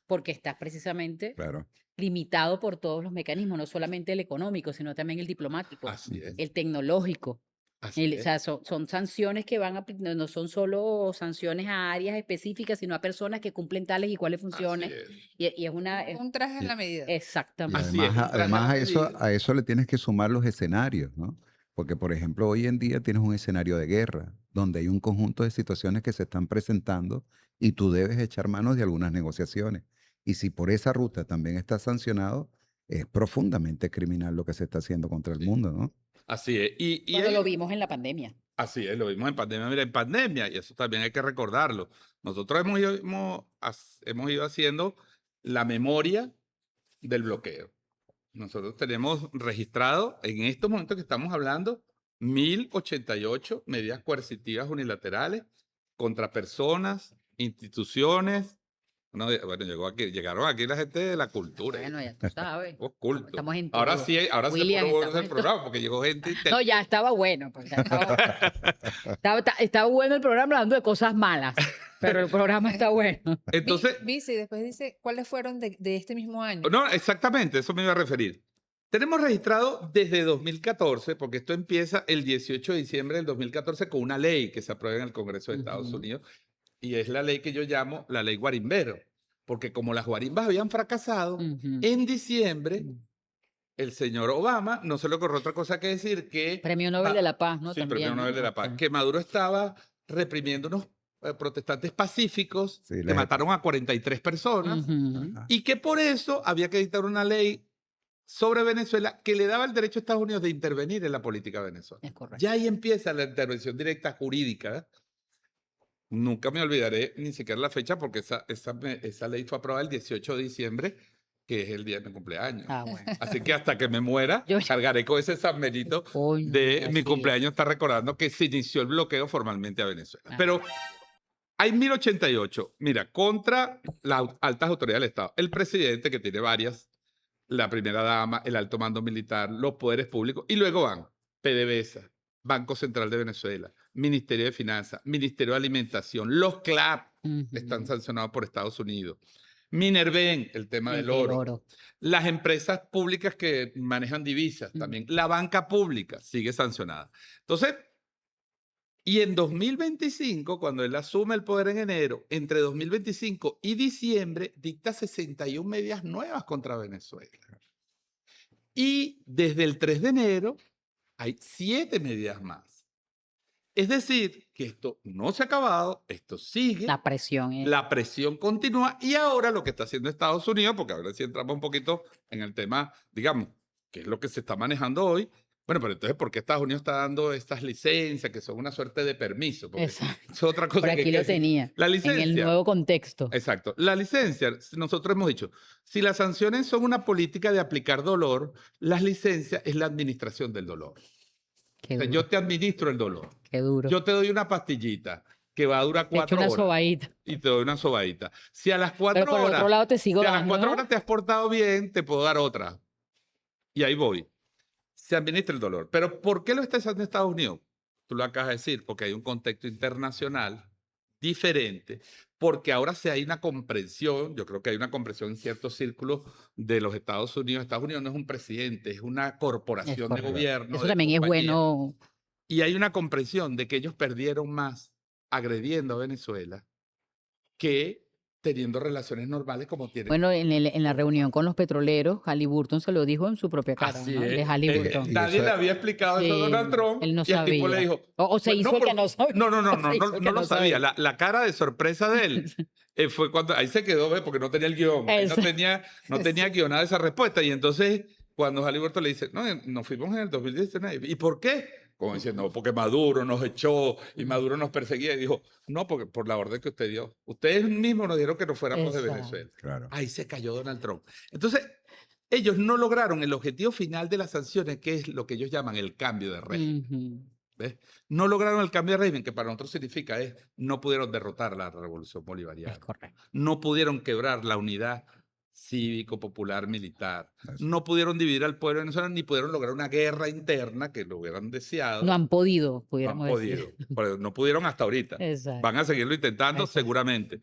porque estás precisamente Claro. limitado por todos los mecanismos, no solamente el económico, sino también el diplomático, Así es. el tecnológico. Así O es. sea, son sanciones que no son solo sanciones a áreas específicas, sino a personas que cumplen tales y cuales Así funciones. es. Y es una... Un traje a Y- la medida. Y Exactamente. Así es, además, un traje a además la a medida. eso le tienes que sumar los escenarios, ¿no? Porque, por ejemplo, hoy en día tienes un escenario de guerra, donde hay un conjunto de situaciones que se están presentando y tú debes echar manos de algunas negociaciones. Y si por esa ruta también estás sancionado, es profundamente criminal lo que se está haciendo contra el Sí. mundo, ¿no? Así es. Y Bueno, hay- lo vimos en la pandemia. Así es, lo vimos en pandemia. Mira, en pandemia, y eso también hay que recordarlo. Nosotros hemos ido haciendo la memoria del bloqueo. Nosotros tenemos registrado en estos momentos que estamos hablando 1088 medidas coercitivas unilaterales contra personas, instituciones. Bueno, llegaron aquí la gente de la cultura. Bueno, ya tú sabes. Los cultos. Estamos en Ahora todo. sí, ahora se William, pone bueno estamos el en todo. programa porque llegó gente No, ya estaba bueno. Pues ya estaba bueno el programa hablando de cosas malas, pero el programa está bueno. Entonces, Vice, y después dice cuáles fueron de este mismo año. no, exactamente, eso me iba a referir. Tenemos registrado desde 2014, porque esto empieza el 18 de diciembre del 2014 con una ley que se aprueba en el Congreso de Estados Ujú. Unidos, y es la ley que yo llamo la ley guarimbero, porque como las guarimbas habían fracasado, Ujú. en diciembre el señor Obama no se le ocurrió otra cosa que decir que... Premio Nobel de la Paz, ¿no? Sí, También, Premio Nobel de la Paz, ok. que Maduro estaba reprimiendo unos protestantes pacíficos Sí, que les- mataron a 43 personas. Ujú. Ajá. Y que por eso había que dictar una ley sobre Venezuela que le daba el derecho a Estados Unidos de intervenir en la política venezolana. Es correcto. Ya ahí empieza la intervención directa jurídica. Nunca me olvidaré ni siquiera la fecha porque esa ley fue aprobada el 18 de diciembre, que es el día de mi cumpleaños. Ah, bueno. Así que hasta que me muera, Yo- cargaré con ese San Benito Coño, de así mi es. cumpleaños, está recordando que se inició el bloqueo formalmente a Venezuela. Ah. Pero hay 1088, mira, contra las altas autoridades del Estado. El presidente, que tiene varias, la primera dama, el alto mando militar, los poderes públicos, y luego van PDVSA, Banco Central de Venezuela, Ministerio de Finanzas, Ministerio de Alimentación, los CLAP están Ujú. sancionados por Estados Unidos, Minerven, el tema El del del oro, oro. las empresas públicas que manejan divisas también, la banca pública sigue sancionada. Entonces, y en 2025, cuando él asume el poder en enero, entre 2025 y diciembre, dicta 61 medidas nuevas contra Venezuela. Y desde el 3 de enero hay 7 medidas más. Es decir, que esto no se ha acabado, esto sigue, La presión es... la presión continúa y ahora lo que está haciendo Estados Unidos, porque ahora sí entramos un poquito en el tema, digamos, que es lo que se está manejando hoy. Bueno, pero entonces, ¿por qué Estados Unidos está dando estas licencias que son una suerte de permiso? Porque Exacto. es otra cosa Por que hay aquí que lo decir. tenía. La En licencia. el nuevo contexto. Exacto. La licencia, nosotros hemos dicho, si las sanciones son una política de aplicar dolor, las licencias es la administración del dolor. Qué O sea, duro. yo te administro el dolor. Qué duro. Yo te doy una pastillita que va a durar Te echo 4 una horas sobadita. y te doy una sobadita. Si a las 4 Pero por el horas, otro lado te sigo si a las dando, 4 ¿no? horas te has portado bien, te puedo dar otra. Y ahí voy. Se administra el dolor. Pero ¿por qué lo está haciendo Estados Unidos? Tú lo acabas de decir, porque hay un contexto internacional diferente, porque ahora sí hay una comprensión, yo creo que hay una comprensión en ciertos círculos de los Estados Unidos. Estados Unidos no es un presidente, es una Es corporación de correcto. gobierno. Eso de también es compañía. bueno. Y hay una comprensión de que ellos perdieron más agrediendo a Venezuela que teniendo relaciones normales como tienen. Bueno, en la reunión con los petroleros, Halliburton se lo dijo en su propia cara, Así ¿no? De es. Halliburton. Y Nadie eso le es- había explicado eso a Sí, Donald Trump él no y el tipo le sabía. dijo... O se "Pues hizo el que no sabía. No, Se hizo el que no lo no sabía. sabía. La cara de sorpresa de él fue cuando... Ahí se quedó, ¿ves? Porque no tenía el guión. Ahí no Eso. tenía guionada esa respuesta. Y entonces, cuando Halliburton le dice, no, nos fuimos en el 2019. ¿Y por qué? Como diciendo, porque Maduro nos echó y Maduro nos perseguía. Y dijo, no, porque por la orden que usted dio. Ustedes mismos nos dijeron que nos fuéramos de Exacto. Venezuela. Claro. Ahí se cayó Donald Trump. Entonces, ellos no lograron el objetivo final de las sanciones, que es lo que ellos llaman el cambio de régimen. Ujú. ¿Ves? No lograron el cambio de régimen, que para nosotros significa no pudieron derrotar la revolución Es bolivariana. correcto. No pudieron quebrar la unidad cívico, popular, militar. Eso. No pudieron dividir al pueblo venezolano ni pudieron lograr una guerra interna que lo hubieran deseado. No han podido, No han pudiéramos podido. decir. Pero no pudieron hasta ahorita. Exacto. Van a seguirlo intentando Exacto. seguramente.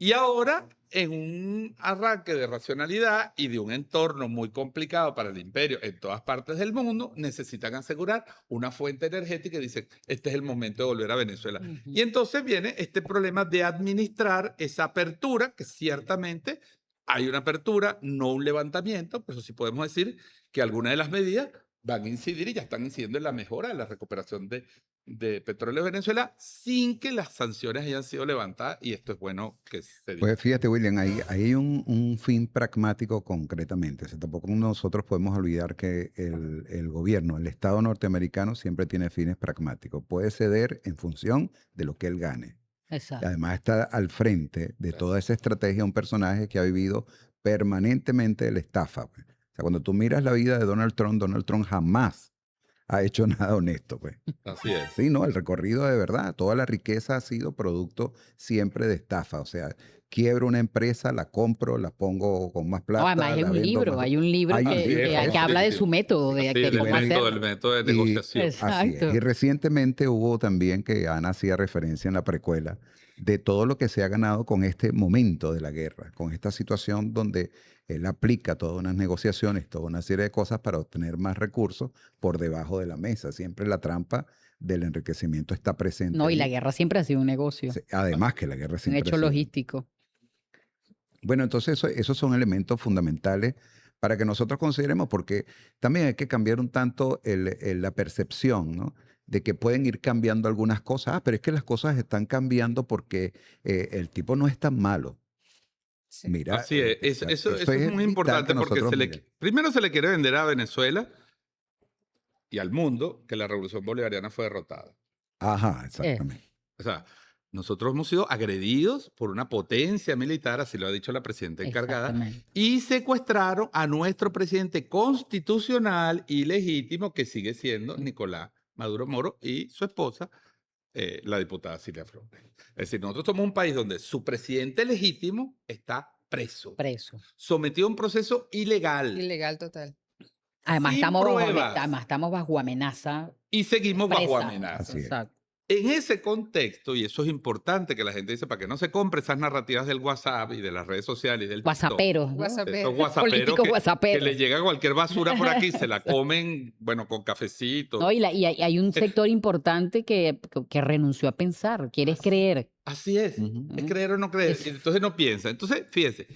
Y ahora, en un arranque de racionalidad y de un entorno muy complicado para el imperio en todas partes del mundo, necesitan asegurar una fuente energética y dicen, este es el momento de volver a Venezuela. Ujú. Y entonces viene este problema de administrar esa apertura, que ciertamente hay una apertura, no un levantamiento, pero sí podemos decir que algunas de las medidas van a incidir y ya están incidiendo en la mejora de la recuperación de petróleo de Venezuela sin que las sanciones hayan sido levantadas, y esto es bueno que se diga. Pues fíjate, William, ahí hay un fin pragmático concretamente. O sea, tampoco nosotros podemos olvidar que el gobierno, el Estado norteamericano siempre tiene fines pragmáticos. Puede ceder en función de lo que él gane. Y Exacto. además está al frente de toda esa estrategia un personaje que ha vivido permanentemente de la estafa, pues. O sea, cuando tú miras la vida de Donald Trump jamás ha hecho nada honesto, pues. Así es. Sí, no, el recorrido de verdad, toda la riqueza ha sido producto siempre de estafa. O sea, quiebro una empresa, la compro, la pongo con más plata. No, además hay la un vendo libro, más. hay un libro Hay un que, libro, que habla de su método, de Sí, que el cómo método, hacerlo. el método de Y- negociación. Así es. Exacto. Y recientemente hubo también, que Ana hacía referencia en la precuela, de todo lo que se ha ganado con este momento de la guerra, con esta situación donde él aplica todas unas negociaciones, toda una serie de cosas para obtener más recursos por debajo de la mesa. Siempre la trampa del enriquecimiento está presente No, y la ahí. guerra siempre ha sido un negocio, Además que la guerra un siempre hecho ha sido. logístico. Bueno, entonces esos son elementos fundamentales para que nosotros consideremos, porque también hay que cambiar un tanto la percepción, ¿no? De que pueden ir cambiando algunas cosas. Pero es que las cosas están cambiando porque el tipo no es tan malo. Sí. Mira, Así es. Eso es muy vital importante que porque nosotros miremos. primero se le quiere vender a Venezuela y al mundo que la revolución bolivariana fue derrotada. Ajá, exactamente. O sea, nosotros hemos sido agredidos por una potencia militar, así lo ha dicho la presidenta encargada, Exactamente. y secuestraron a nuestro presidente constitucional y legítimo, que sigue siendo Nicolás Maduro Moro, y su esposa, la diputada Cilia Flores. Es decir, nosotros somos un país donde su presidente legítimo está preso, Preso. sometido a un proceso ilegal, Ilegal total. Además sin estamos, pruebas, bajo amenaza. y seguimos bajo Presa. amenaza. Así es. Exacto. En ese contexto, y eso es importante que la gente dice, para que no se compre esas narrativas del WhatsApp y de las redes sociales y del TikTok, Guasaperos, ¿no? WhatsAppero. esos whatsapperos Políticos que guasaperos. le llega cualquier basura por aquí, se la comen, bueno, con cafecito. No, y hay un sector importante que renunció a pensar, quiere creer. Así es. Ujú. Es creer o no creer. Es- Y entonces no piensa. Entonces, fíjense,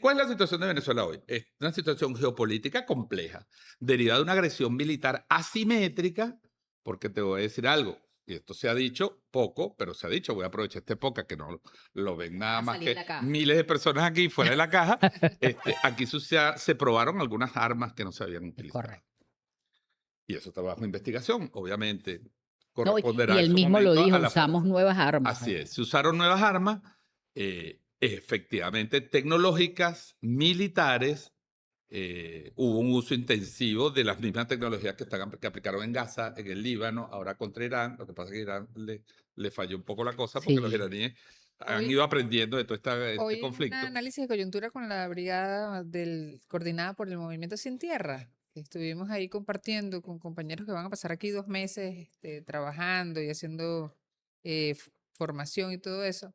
¿cuál es la situación de Venezuela hoy? Es una situación geopolítica compleja, derivada de una agresión militar asimétrica, porque te voy a decir algo, y esto se ha dicho poco, pero se ha dicho, voy a aprovechar esta época que no lo ven nada A más salir que de la caja. miles de personas aquí fuera de la caja. Aquí se probaron algunas armas que no se habían utilizado. Correcto. Y eso está bajo investigación, obviamente. No, Corresponderá y en él su mismo lo momento a dijo, la usamos nuevas armas. Así es, se usaron nuevas armas, efectivamente tecnológicas, militares. Hubo un uso intensivo de las mismas tecnologías que aplicaron en Gaza, en el Líbano, ahora contra Irán. Lo que pasa es que Irán le falló un poco la cosa porque Sí. los iraníes han Hoy- ido aprendiendo de todo este Hoy en conflicto. un análisis de coyuntura con la brigada coordinada por el Movimiento Sin Tierra, que estuvimos ahí compartiendo con compañeros que van a pasar aquí 2 meses trabajando y haciendo formación y todo eso,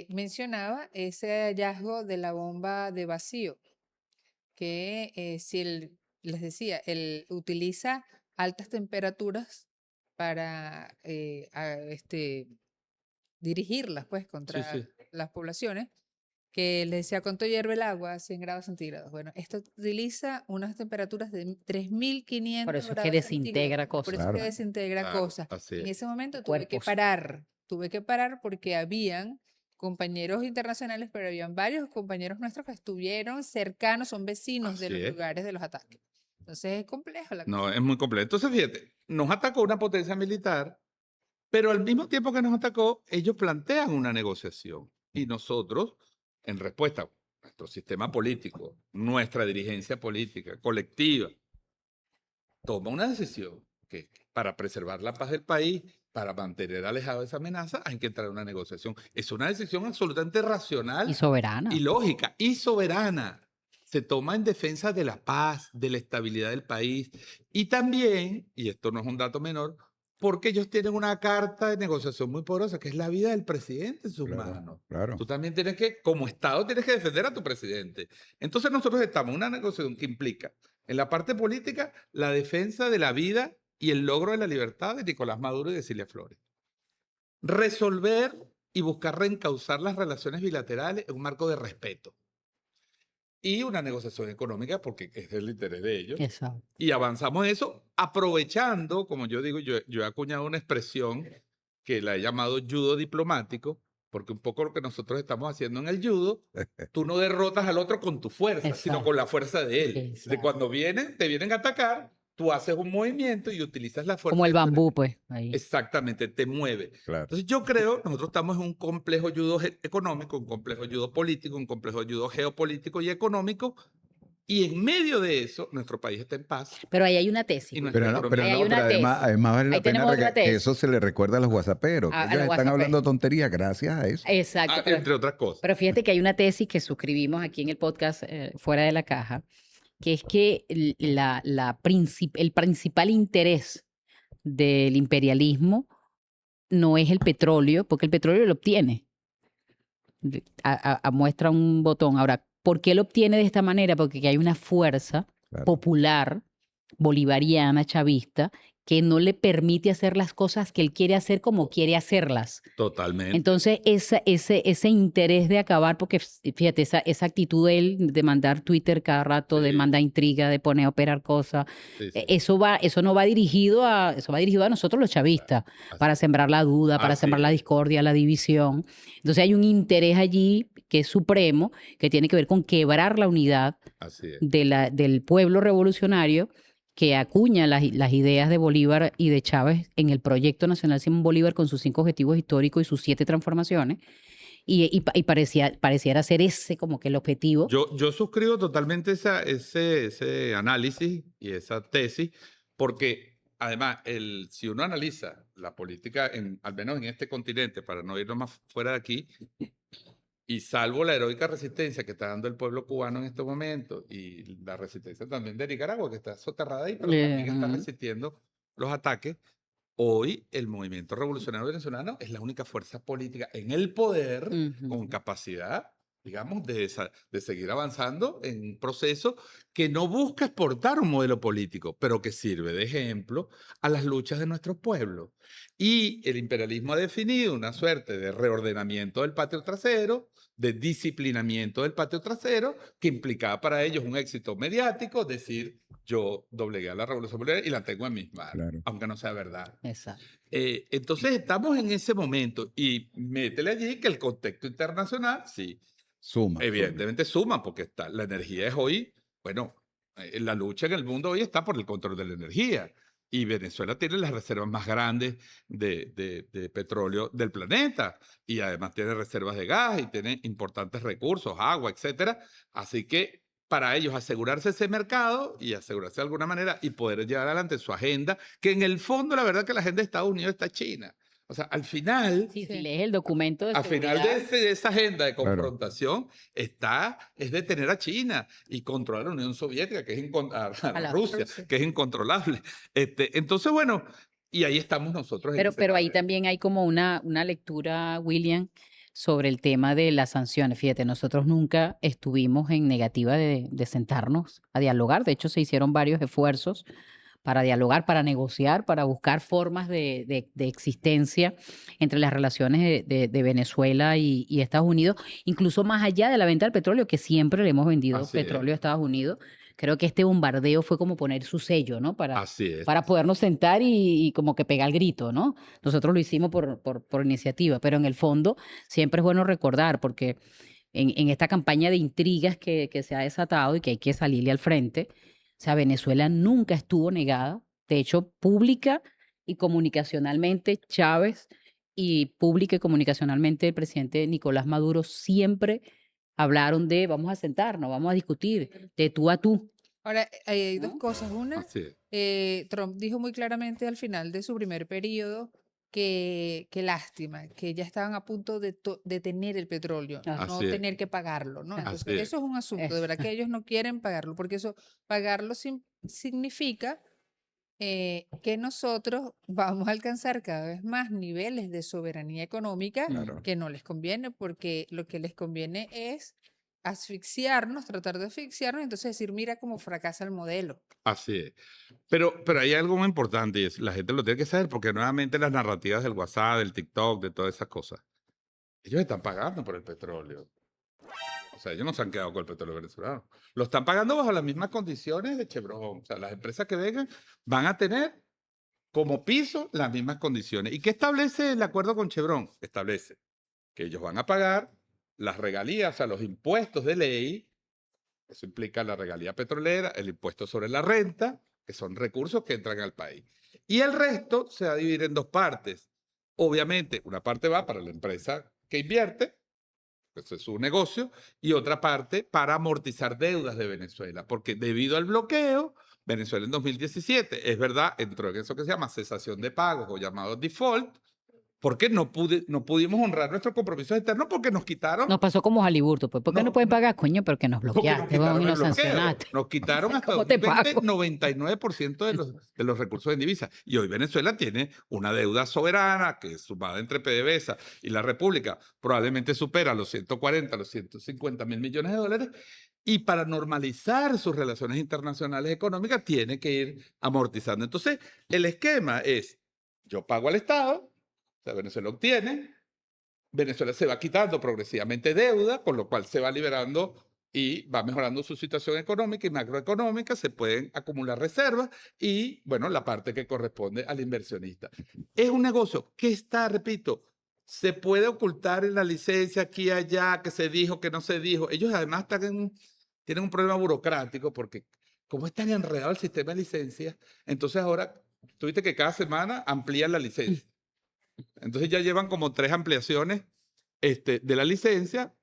mencionaba ese hallazgo de la bomba de vacío, que les decía, él utiliza altas temperaturas para dirigirlas pues Sí, contra sí. las poblaciones, que les decía cuánto hierve el agua a 100 grados centígrados. Bueno, esto utiliza unas temperaturas de 3.500 Por eso es que grados desintegra centígrados. cosas. Por eso es Claro. que desintegra Claro, cosas. así En es. ese momento Cuerpos. tuve que parar porque habían compañeros internacionales, pero habían varios compañeros nuestros que estuvieron cercanos, son vecinos de Así los es. lugares de los ataques. Entonces es complejo la No, cosa. es muy complejo. Entonces, fíjate, nos atacó una potencia militar, pero al mismo tiempo que nos atacó, ellos plantean una negociación. Y nosotros, en respuesta a nuestro sistema político, nuestra dirigencia política, colectiva, toma una decisión que para preservar la paz del país, para mantener alejado esa amenaza hay que entrar a una negociación. Es una decisión absolutamente racional Y soberana. y lógica y soberana. Se toma en defensa de la paz, de la estabilidad del país y también, y esto no es un dato menor, porque ellos tienen una carta de negociación muy poderosa, que es la vida del presidente en sus Claro, manos. claro. Tú también tienes que, como Estado, tienes que defender a tu presidente. Entonces nosotros estamos en una negociación que implica, en la parte política, la defensa de la vida y el logro de la libertad de Nicolás Maduro y de Cilia Flores. Resolver y buscar reencauzar las relaciones bilaterales en un marco de respeto. Y una negociación económica, porque es el interés de ellos. Exacto. Y avanzamos en eso aprovechando, como yo digo, yo he acuñado una expresión que la he llamado judo diplomático, porque un poco lo que nosotros estamos haciendo en el judo, tú no derrotas al otro con tu fuerza, sino Exacto. con la fuerza de él. De Exacto. cuando te vienen a atacar, tú haces un movimiento y utilizas la fuerza. Como el de tu bambú, enemigo. pues. Ahí. Exactamente, te mueve. Claro. Entonces yo creo, nosotros estamos en un complejo judo económico, un complejo judo político, un complejo judo geopolítico y económico, y en medio de eso, nuestro país está en paz. Pero ahí hay una tesis. Y pues. nuestra Pero no, economía- Ahí hay una además, tesis. además vale la Ahí pena tenemos otra que tesis. eso se le recuerda a los whatsapperos, que A ellos los están whatsapperos. hablando tonterías gracias a eso. Exacto. entre otras cosas. Pero fíjate que hay una tesis que suscribimos aquí en el podcast Fuera de la Caja, que es que el principal interés del imperialismo no es el petróleo, porque el petróleo lo obtiene. Muestra un botón. Ahora, ¿por qué lo obtiene de esta manera? Porque aquí hay una fuerza Claro. popular, bolivariana, chavista, que no le permite hacer las cosas que él quiere hacer como quiere hacerlas. Totalmente. Entonces, ese interés de acabar, porque fíjate, esa actitud de él de mandar Twitter cada rato, de Sí. mandar intriga, de poner a operar cosas, Sí, sí. eso va dirigido a nosotros los chavistas, Así para es. sembrar la duda, para Así sembrar la es. discordia, la división. Entonces hay un interés allí que es supremo, que tiene que ver con quebrar la unidad Así es. del pueblo revolucionario que acuña las ideas de Bolívar y de Chávez en el Proyecto Nacional Simón Bolívar con sus 5 objetivos históricos y sus 7 transformaciones. Y pareciera ser ese como que el objetivo. Yo suscribo totalmente ese análisis y esa tesis, porque además, si uno analiza la política, al menos en este continente, para no irnos más fuera de aquí, y salvo la heroica resistencia que está dando el pueblo cubano en estos momentos, y la resistencia también de Nicaragua, que está soterrada ahí, pero también está Ujú. resistiendo los ataques, hoy el movimiento revolucionario venezolano es la única fuerza política en el poder con Ujú. capacidad, digamos, de seguir avanzando en un proceso que no busca exportar un modelo político, pero que sirve de ejemplo a las luchas de nuestros pueblos. Y el imperialismo ha definido una suerte de reordenamiento del patio trasero, de disciplinamiento del patio trasero, que implicaba para ellos un éxito mediático, decir, yo doblegué a la Revolución Bolivariana y la tengo en mis manos, Claro. aunque no sea verdad. Exacto. Entonces estamos en ese momento y métele allí que el contexto internacional, sí, Suma. evidentemente suma, porque la energía es hoy, bueno, la lucha en el mundo hoy está por el control de la energía. Y Venezuela tiene las reservas más grandes de petróleo del planeta. Y además tiene reservas de gas y tiene importantes recursos, agua, etcétera. Así que para ellos asegurarse ese mercado y asegurarse de alguna manera y poder llevar adelante su agenda, que en el fondo la verdad que la agenda de Estados Unidos está China. O sea, al final, Sí, si Sí. lees el documento de al final seguridad, de esa agenda de Claro. confrontación es detener a China y controlar a la Unión Soviética, que es a la Rusia, Rusia. que es incontrolable. Entonces, bueno, y ahí estamos nosotros. en ese pero ahí papel. también hay como una lectura, William, sobre el tema de las sanciones. Fíjate, nosotros nunca estuvimos en negativa de sentarnos a dialogar. De hecho, se hicieron varios esfuerzos para dialogar, para negociar, para buscar formas de existencia entre las relaciones de Venezuela y Estados Unidos, incluso más allá de la venta del petróleo, que siempre le hemos vendido Así es. petróleo a Estados Unidos. Creo que este bombardeo fue como poner su sello, ¿no? Así es. Para podernos sentar y como que pegar el grito, ¿no? Nosotros lo hicimos por iniciativa, pero en el fondo siempre es bueno recordar, porque en esta campaña de intrigas que se ha desatado y que hay que salirle al frente, o sea, Venezuela nunca estuvo negada. De hecho, pública y comunicacionalmente, Chávez y pública y comunicacionalmente el presidente Nicolás Maduro siempre hablaron de vamos a sentarnos, vamos a discutir de tú a tú. Ahora, hay dos ¿No? cosas. Una, Así es. Trump dijo muy claramente al final de su primer periodo qué lástima, que ya estaban a punto de tener el petróleo, Así no es. tener que pagarlo, ¿no? Así Entonces, es. eso es un asunto, de verdad que ellos no quieren pagarlo, porque eso, pagarlo significa que nosotros vamos a alcanzar cada vez más niveles de soberanía económica Claro. que no les conviene, porque lo que les conviene es asfixiarnos, tratar de asfixiarnos, y entonces decir, mira cómo fracasa el modelo. Así es. Pero hay algo muy importante y es, la gente lo tiene que saber porque nuevamente las narrativas del WhatsApp, del TikTok, de todas esas cosas, ellos están pagando por el petróleo. O sea, ellos no se han quedado con el petróleo venezolano. Lo están pagando bajo las mismas condiciones de Chevron. O sea, las empresas que vengan van a tener como piso las mismas condiciones. ¿Y qué establece el acuerdo con Chevron? Establece que ellos van a pagar las regalías, o sea, los impuestos de ley. Eso implica la regalía petrolera, el impuesto sobre la renta, que son recursos que entran al país. Y el resto se va a dividir en dos partes. Obviamente, una parte va para la empresa que invierte, eso es su negocio, y otra parte para amortizar deudas de Venezuela, porque debido al bloqueo, Venezuela en 2017, es verdad, entró en eso que se llama cesación de pagos o llamado default, porque no pudimos honrar nuestros compromisos externos porque nos quitaron. Nos pasó como Haliburto, pues. ¿Por qué no pueden pagar, coño? Porque nos Porque nos bloqueaste, vamos, quitaron y el nos bloqueo. sancionaste. Nos quitaron hasta ¿Cómo te 2020 pago? 99% de los recursos en divisas. Y hoy Venezuela tiene una deuda soberana que sumada entre PDVSA y la República probablemente supera los 140, los 150 mil millones de dólares. Y para normalizar sus relaciones internacionales económicas tiene que ir amortizando. Entonces, el esquema es, yo pago al Estado, o sea, Venezuela obtiene, Venezuela se va quitando progresivamente deuda, con lo cual se va liberando y va mejorando su situación económica y macroeconómica, se pueden acumular reservas y, bueno, la parte que corresponde al inversionista. Es un negocio que está, repito, se puede ocultar en la licencia aquí y allá, que se dijo, que no se dijo. Ellos además tienen un problema burocrático porque como es tan enredado el sistema de licencias, entonces ahora, tú viste que cada semana amplían la licencia. Entonces ya llevan como 3 ampliaciones de la licencia,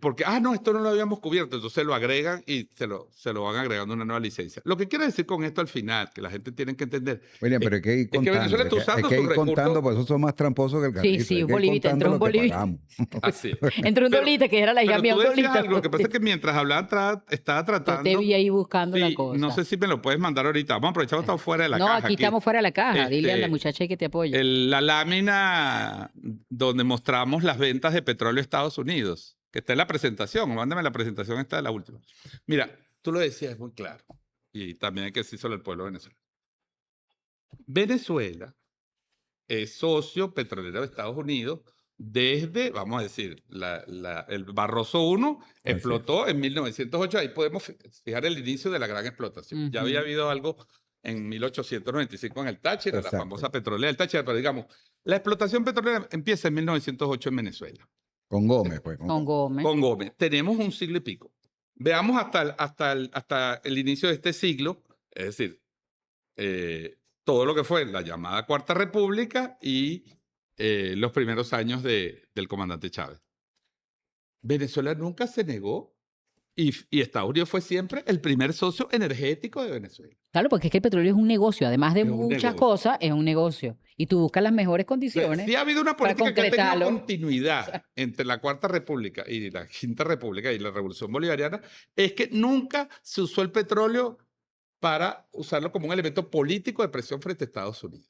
porque, no, esto no lo habíamos cubierto, entonces lo agregan y se lo van agregando una nueva licencia. Lo que quiero decir con esto al final, que la gente tiene que entender, William, pero hay que ir es que contando. Venezuela está usando hay que sus ir contando, recursos. por eso son más tramposos que el Sí, carrito. sí, Hay un que ir bolivita, contando entró un lo que bolivita. pagamos. Así es. Entró un Pero- dolita, que era la hija Pero mía, tú un decías dolita. algo, lo que pasa es que mientras hablaba estaba Yo tratando. te vi ahí buscando la Sí, cosa. no sé si me lo puedes mandar ahorita. Vamos a aprovechar que estamos fuera de la No, caja. aquí estamos fuera de la caja. Dile a la Este, muchacha que te apoya. La lámina donde mostramos las ventas de petróleo a Estados Unidos, que está en la presentación, mándame la presentación, esta es la última. Mira, tú lo decías muy claro, y también hay que decir sobre el pueblo venezolano. Venezuela es socio petrolero de Estados Unidos desde, vamos a decir, el Barroso I explotó en 1908, ahí podemos fijar el inicio de la gran explotación. Ya había Ujú. habido algo en 1895 en el Táchira, la Exacto. famosa petrolera del Táchira, pero digamos, la explotación petrolera empieza en 1908 en Venezuela, Con Gómez, pues. Con Gómez. con Gómez. Tenemos un siglo y pico. Veamos hasta el inicio de este siglo, es decir, todo lo que fue la llamada Cuarta República y los primeros años del comandante Chávez. Venezuela nunca se negó y Estados Unidos fue siempre el primer socio energético de Venezuela. Claro, porque es que el petróleo es un negocio. Además de Es un muchas negocio. cosas, es un negocio. Y tú buscas las mejores condiciones. Sí ha habido una para política que ha tenido concretarlo. continuidad entre la Cuarta República y la Quinta República y la Revolución Bolivariana, es que nunca se usó el petróleo para usarlo como un elemento político de presión frente a Estados Unidos.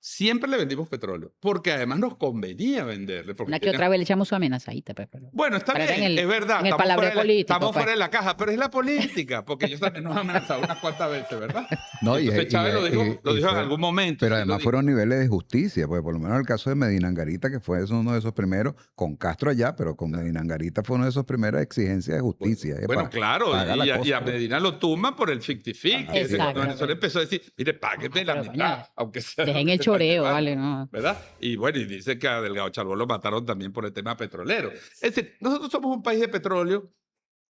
Siempre le vendimos petróleo, porque además nos convenía venderle. Porque Una que tenía- otra vez le echamos su amenazadita, pues, pero... Bueno, está Pero era bien, en el- es verdad. en el estamos palabreo fuera de político, estamos pues. fuera de la caja, pero es la política, porque ellos también nos han amenazado unas cuantas veces, ¿verdad? No, y- Entonces Chávez lo dijo, y lo dijo en fue- algún momento. Pero sí lo además dijo. fueron niveles de justicia, porque por lo menos el caso de Medina Angarita, que fue uno de esos primeros, con Castro allá, pero con Medina Angarita fue una de esas primeras exigencias de justicia. Bueno, claro, paga la y cosa, a pues. Medina lo tumban por el fictific. Ah, que es cuando exacto. Venezuela empezó a decir, mire, págueme la pero, mitad, coño, aunque sea. Dejen lo el que se está choreo, llevando, vale, no. ¿verdad? Y bueno, y dice que a Delgado Charbón lo mataron también por el tema petrolero. Es decir, nosotros somos un país de petróleo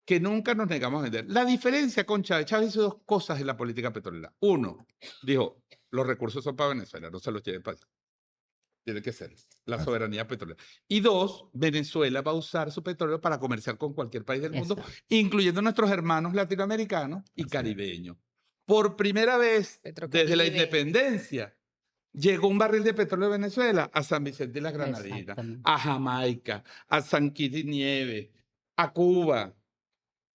que nunca nos negamos a vender. La diferencia con Chávez, Chávez hizo dos cosas en la política petrolera. Uno, dijo, los recursos son para Venezuela, no se los lleven para allá. Tiene que ser la soberanía petrolera. Y dos, Venezuela va a usar su petróleo para comerciar con cualquier país del mundo, Exacto. incluyendo nuestros hermanos latinoamericanos y caribeños. Por primera vez desde la Petrocaribe. independencia, Llegó un barril de petróleo de Venezuela a San Vicente y las Granadinas, Exactamente. a Jamaica, a San Kitts y Nieves, a Cuba.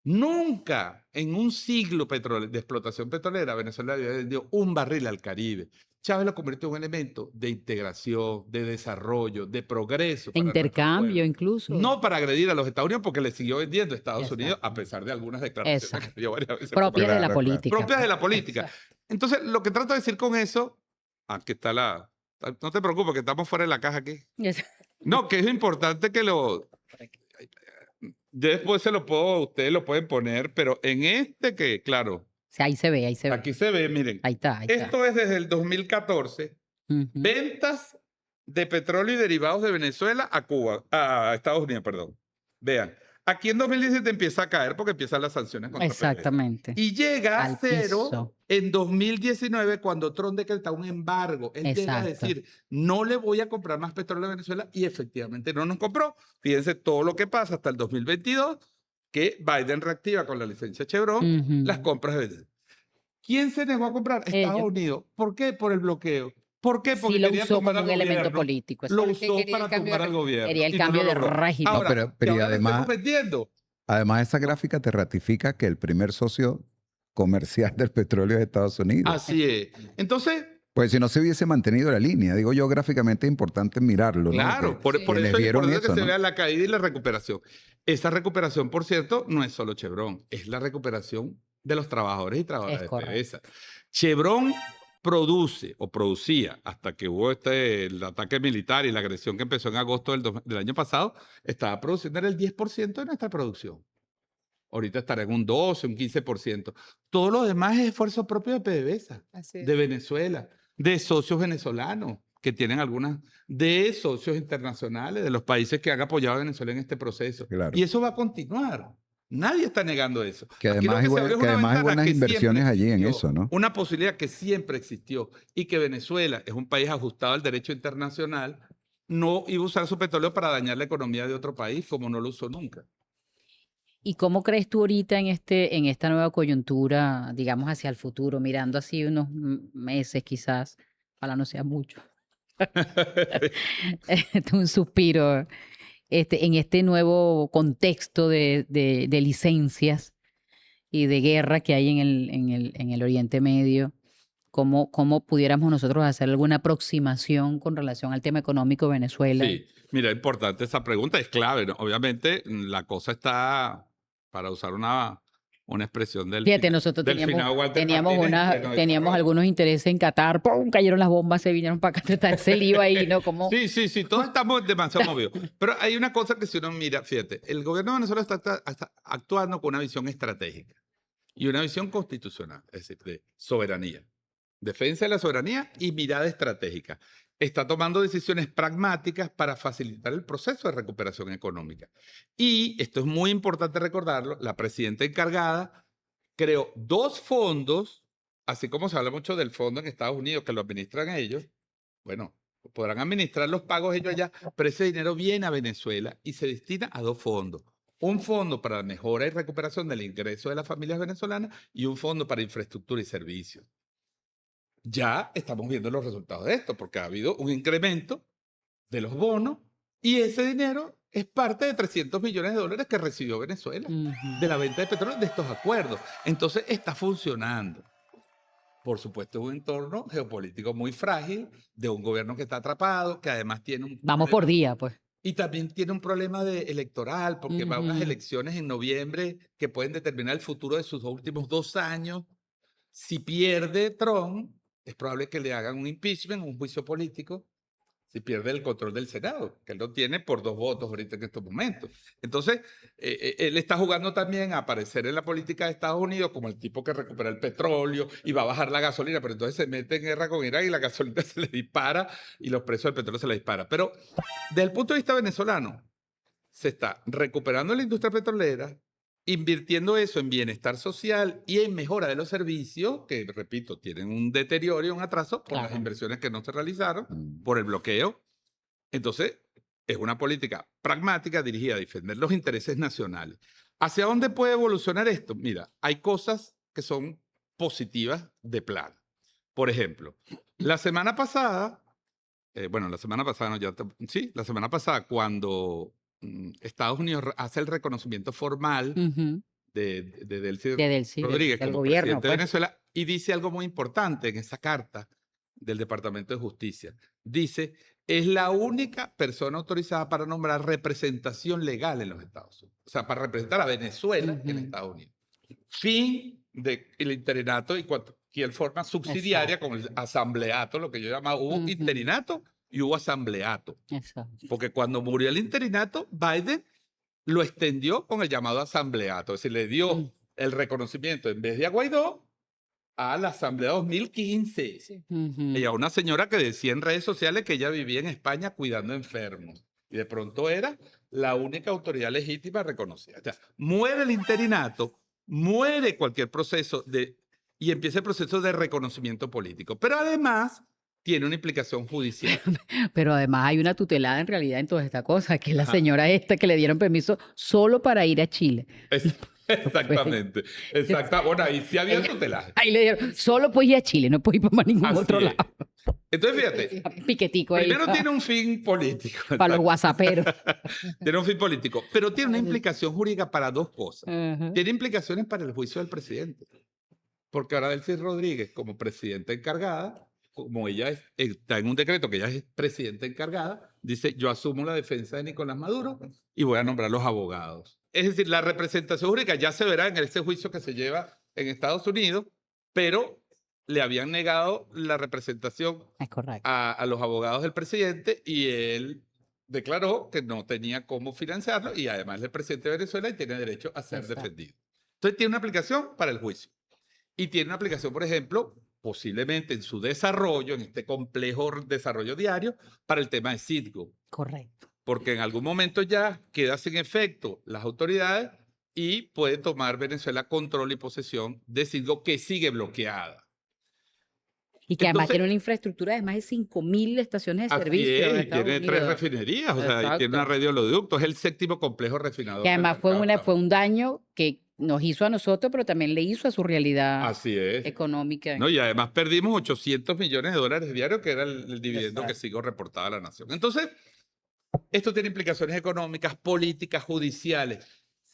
Nunca en un siglo de explotación petrolera Venezuela había vendido un barril al Caribe. Chávez lo convirtió en un elemento de integración, de desarrollo, de progreso. De para nuestro intercambio pueblo. incluso. No para agredir a los Estados Unidos, porque le siguió vendiendo a Estados Unidos, a Exacto. pesar de algunas declaraciones Exacto. que dio varias veces. Propias de la Claro, claro. política. Propias de pues. la política. Exacto. Entonces, lo que trato de decir con eso, aquí está no te preocupes, que estamos fuera de la caja aquí. No, que es importante que yo después ustedes lo pueden poner, pero en que, claro, O sea, ahí se ve, ahí se ve. aquí se ve, miren. Ahí está, ahí está. Esto es desde el 2014, Ujú. ventas de petróleo y derivados de Venezuela a Cuba, a Estados Unidos, perdón. Vean, aquí en 2017 empieza a caer porque empiezan las sanciones contra PDVSA. Exactamente. Y llega a Al cero piso. en 2019 cuando Trump decreta un embargo. Él llega a Exacto. decir, no le voy a comprar más petróleo a Venezuela y efectivamente no nos compró. Fíjense todo lo que pasa hasta el 2022, que Biden reactiva con la licencia Chevron Ujú. las compras de Venezuela. ¿Quién se negó a comprar? Estados Ellos. Unidos. ¿Por qué? Por el bloqueo. ¿Por qué? Porque Sí lo quería usó tumbar como un al elemento gobierno. político. Lo exacto. Porque usó quería el para cambio de tumbar al gobierno. Quería el y no cambio lo de logró. régimen. Ahora, pero y y ahora lo además- estamos vendiendo. Además, esa gráfica te ratifica que el primer socio comercial del petróleo es Estados Unidos. Así es. Entonces, Pues si no se hubiese mantenido la línea, digo yo, gráficamente es importante mirarlo, ¿no? claro, Que por Sí. eso quienes es vieron importante que eso, se ¿no? vea la caída y la recuperación. Esa recuperación, por cierto, no es solo Chevron, es la recuperación de los trabajadores y trabajadoras Es de correcto. PDVSA. Chevron produce o producía, hasta que hubo el ataque militar y la agresión que empezó en agosto del año pasado, estaba produciendo el 10% de nuestra producción. Ahorita estará en un 12, un 15%. Todo lo demás es esfuerzo propio de PDVSA, Así es. de Venezuela, de socios venezolanos que tienen algunas, de socios internacionales, de los países que han apoyado a Venezuela en este proceso. Claro. Y eso va a continuar. Nadie está negando eso. Que Aquí lo además, se abrió es que una además hay ventana buenas que siempre inversiones allí en existió, eso, ¿no? una posibilidad que siempre existió y que Venezuela es un país ajustado al derecho internacional, no iba a usar su petróleo para dañar la economía de otro país como no lo usó nunca. ¿Y cómo crees tú ahorita en esta nueva coyuntura, digamos, hacia el futuro, mirando así unos meses quizás, ojalá no sea mucho, un suspiro, en este nuevo contexto de licencias y de guerra que hay en el Oriente Medio? ¿Cómo pudiéramos nosotros hacer alguna aproximación con relación al tema económico de Venezuela? Sí, mira, importante esa pregunta, es clave, ¿no? Obviamente, la cosa está, para usar una expresión del Fíjate, nosotros finado Walter teníamos Martínez, pleno teníamos desarrollo. algunos intereses en Qatar, ¡pum! Cayeron las bombas, se vinieron para acá, está ese lío ahí, ¿no? Como, Sí, todos estamos demasiado movidos. Pero hay una cosa que si uno mira, fíjate, el gobierno de Venezuela está actuando con una visión estratégica y una visión constitucional, es decir, de soberanía, defensa de la soberanía y mirada estratégica. Está tomando decisiones pragmáticas para facilitar el proceso de recuperación económica. Y esto es muy importante recordarlo, la presidenta encargada creó 2 fondos, así como se habla mucho del fondo en Estados Unidos, que lo administran ellos. Bueno, podrán administrar los pagos ellos allá, pero ese dinero viene a Venezuela y se destina a 2 fondos. Un fondo para la mejora y recuperación del ingreso de las familias venezolanas y un fondo para infraestructura y servicios. Ya estamos viendo los resultados de esto, porque ha habido un incremento de los bonos y ese dinero es parte de $300 millones que recibió Venezuela de la venta de petróleo de estos acuerdos. Entonces está funcionando. Por supuesto, es un entorno geopolítico muy frágil, de un gobierno que está atrapado, que además tiene un vamos por día, pues. y también tiene un problema electoral, porque va a unas Ujú. elecciones en noviembre que pueden determinar el futuro de sus últimos 2 años. Si pierde Trump, es probable que le hagan un impeachment, un juicio político, si pierde el control del Senado, que él lo tiene por 2 votos ahorita en estos momentos. Entonces, él está jugando también a aparecer en la política de Estados Unidos como el tipo que recupera el petróleo y va a bajar la gasolina, pero entonces se mete en guerra con Irán y la gasolina se le dispara y los precios del petróleo se le disparan. Pero desde el punto de vista venezolano, se está recuperando la industria petrolera, invirtiendo eso en bienestar social y en mejora de los servicios, que, repito, tienen un deterioro y un atraso por las Claro. inversiones que no se realizaron, Mm. por el bloqueo. Entonces, es una política pragmática dirigida a defender los intereses nacionales. ¿Hacia dónde puede evolucionar esto? Mira, hay cosas que son positivas de plano. Por ejemplo, la semana pasada, la semana pasada, no, sí, la semana pasada, cuando Estados Unidos hace el reconocimiento formal Ujú. de Delcy Sí, Rodríguez del como gobierno, presidente de pues. Venezuela, y dice algo muy importante en esa carta del Departamento de Justicia. Dice, es la única persona autorizada para nombrar representación legal en los Estados Unidos. O sea, para representar a Venezuela en Ujú. Estados Unidos. Fin del interinato y quien forma subsidiaria Exacto. con el asambleato, lo que yo llamaba, hubo Ujú. interinato y hubo asambleato. Exacto. Porque cuando murió el interinato, Biden lo extendió con el llamado asambleato. Es decir, le dio Mm. el reconocimiento en vez de a Guaidó a la Asamblea 2015. Sí. Ujú. Y a una señora que decía en redes sociales que ella vivía en España cuidando enfermos. Y de pronto era la única autoridad legítima reconocida. O sea, muere el interinato, muere cualquier proceso y empieza el proceso de reconocimiento político. Pero además tiene una implicación judicial. Pero además hay una tutelada en realidad en toda esta cosa, que es la Ajá. señora esta que le dieron permiso solo para ir a Chile. Exactamente. Bueno, ahí sí había tutelaje. Ahí le dieron, solo puedes ir a Chile, no puedes ir para ningún Así otro es. lado. Entonces, fíjate, Piquetico ahí. primero tiene un fin político. Para los whatsapperos. Tiene un fin político, pero tiene una implicación jurídica para dos cosas. Ajá. Tiene implicaciones para el juicio del presidente. Porque ahora Delcy Rodríguez, como presidenta encargada, como ella está en un decreto que ella es presidenta encargada, dice, yo asumo la defensa de Nicolás Maduro y voy a nombrar los abogados. Es decir, la representación jurídica ya se verá en ese juicio que se lleva en Estados Unidos, pero le habían negado la representación Es correcto. a los abogados del presidente y él declaró que no tenía cómo financiarlo y además es el presidente de Venezuela y tiene derecho a ser Exacto. defendido. Entonces tiene una aplicación para el juicio y tiene una aplicación, por ejemplo, posiblemente en su desarrollo, en este complejo desarrollo diario, para el tema de Citgo, Correcto. porque en algún momento ya queda sin efecto las autoridades y puede tomar Venezuela control y posesión de Citgo que sigue bloqueada. Y que además Entonces, tiene una infraestructura de más de 5.000 estaciones de así servicio en es, y Estados tiene 3 Unidos. refinerías, o sea, y tiene Exacto. una red de oleoductos, es el 7º complejo refinador. Que del además fue mercado. un daño que nos hizo a nosotros, pero también le hizo a su realidad Así es. económica. No, y además perdimos 800 millones de dólares diarios, que era el dividendo que Exacto. Citgo reportaba a la nación. Entonces, esto tiene implicaciones económicas, políticas, judiciales.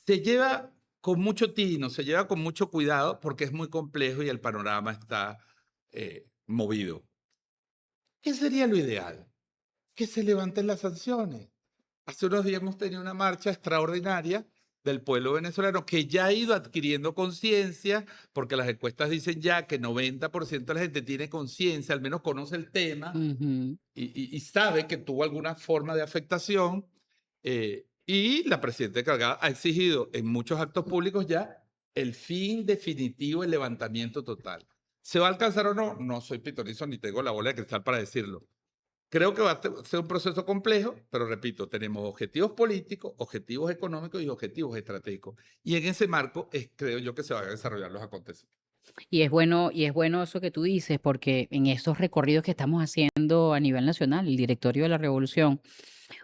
Se lleva con mucho tino, se lleva con mucho cuidado porque es muy complejo y el panorama está movido. ¿Qué sería lo ideal? Que se levanten las sanciones. Hace unos días hemos tenido una marcha extraordinaria del pueblo venezolano que ya ha ido adquiriendo conciencia, porque las encuestas dicen ya que 90% de la gente tiene conciencia, al menos conoce el tema Ujú. y sabe que tuvo alguna forma de afectación. Y la presidenta encargada ha exigido en muchos actos públicos ya el fin definitivo, el levantamiento total. ¿Se va a alcanzar o no? No soy pitonizo ni tengo la bola de cristal para decirlo. Creo que va a ser un proceso complejo, pero repito, tenemos objetivos políticos, objetivos económicos y objetivos estratégicos. Y en ese marco creo yo que se van a desarrollar los acontecimientos. Y es bueno eso que tú dices, porque en estos recorridos que estamos haciendo a nivel nacional, el Directorio de la Revolución,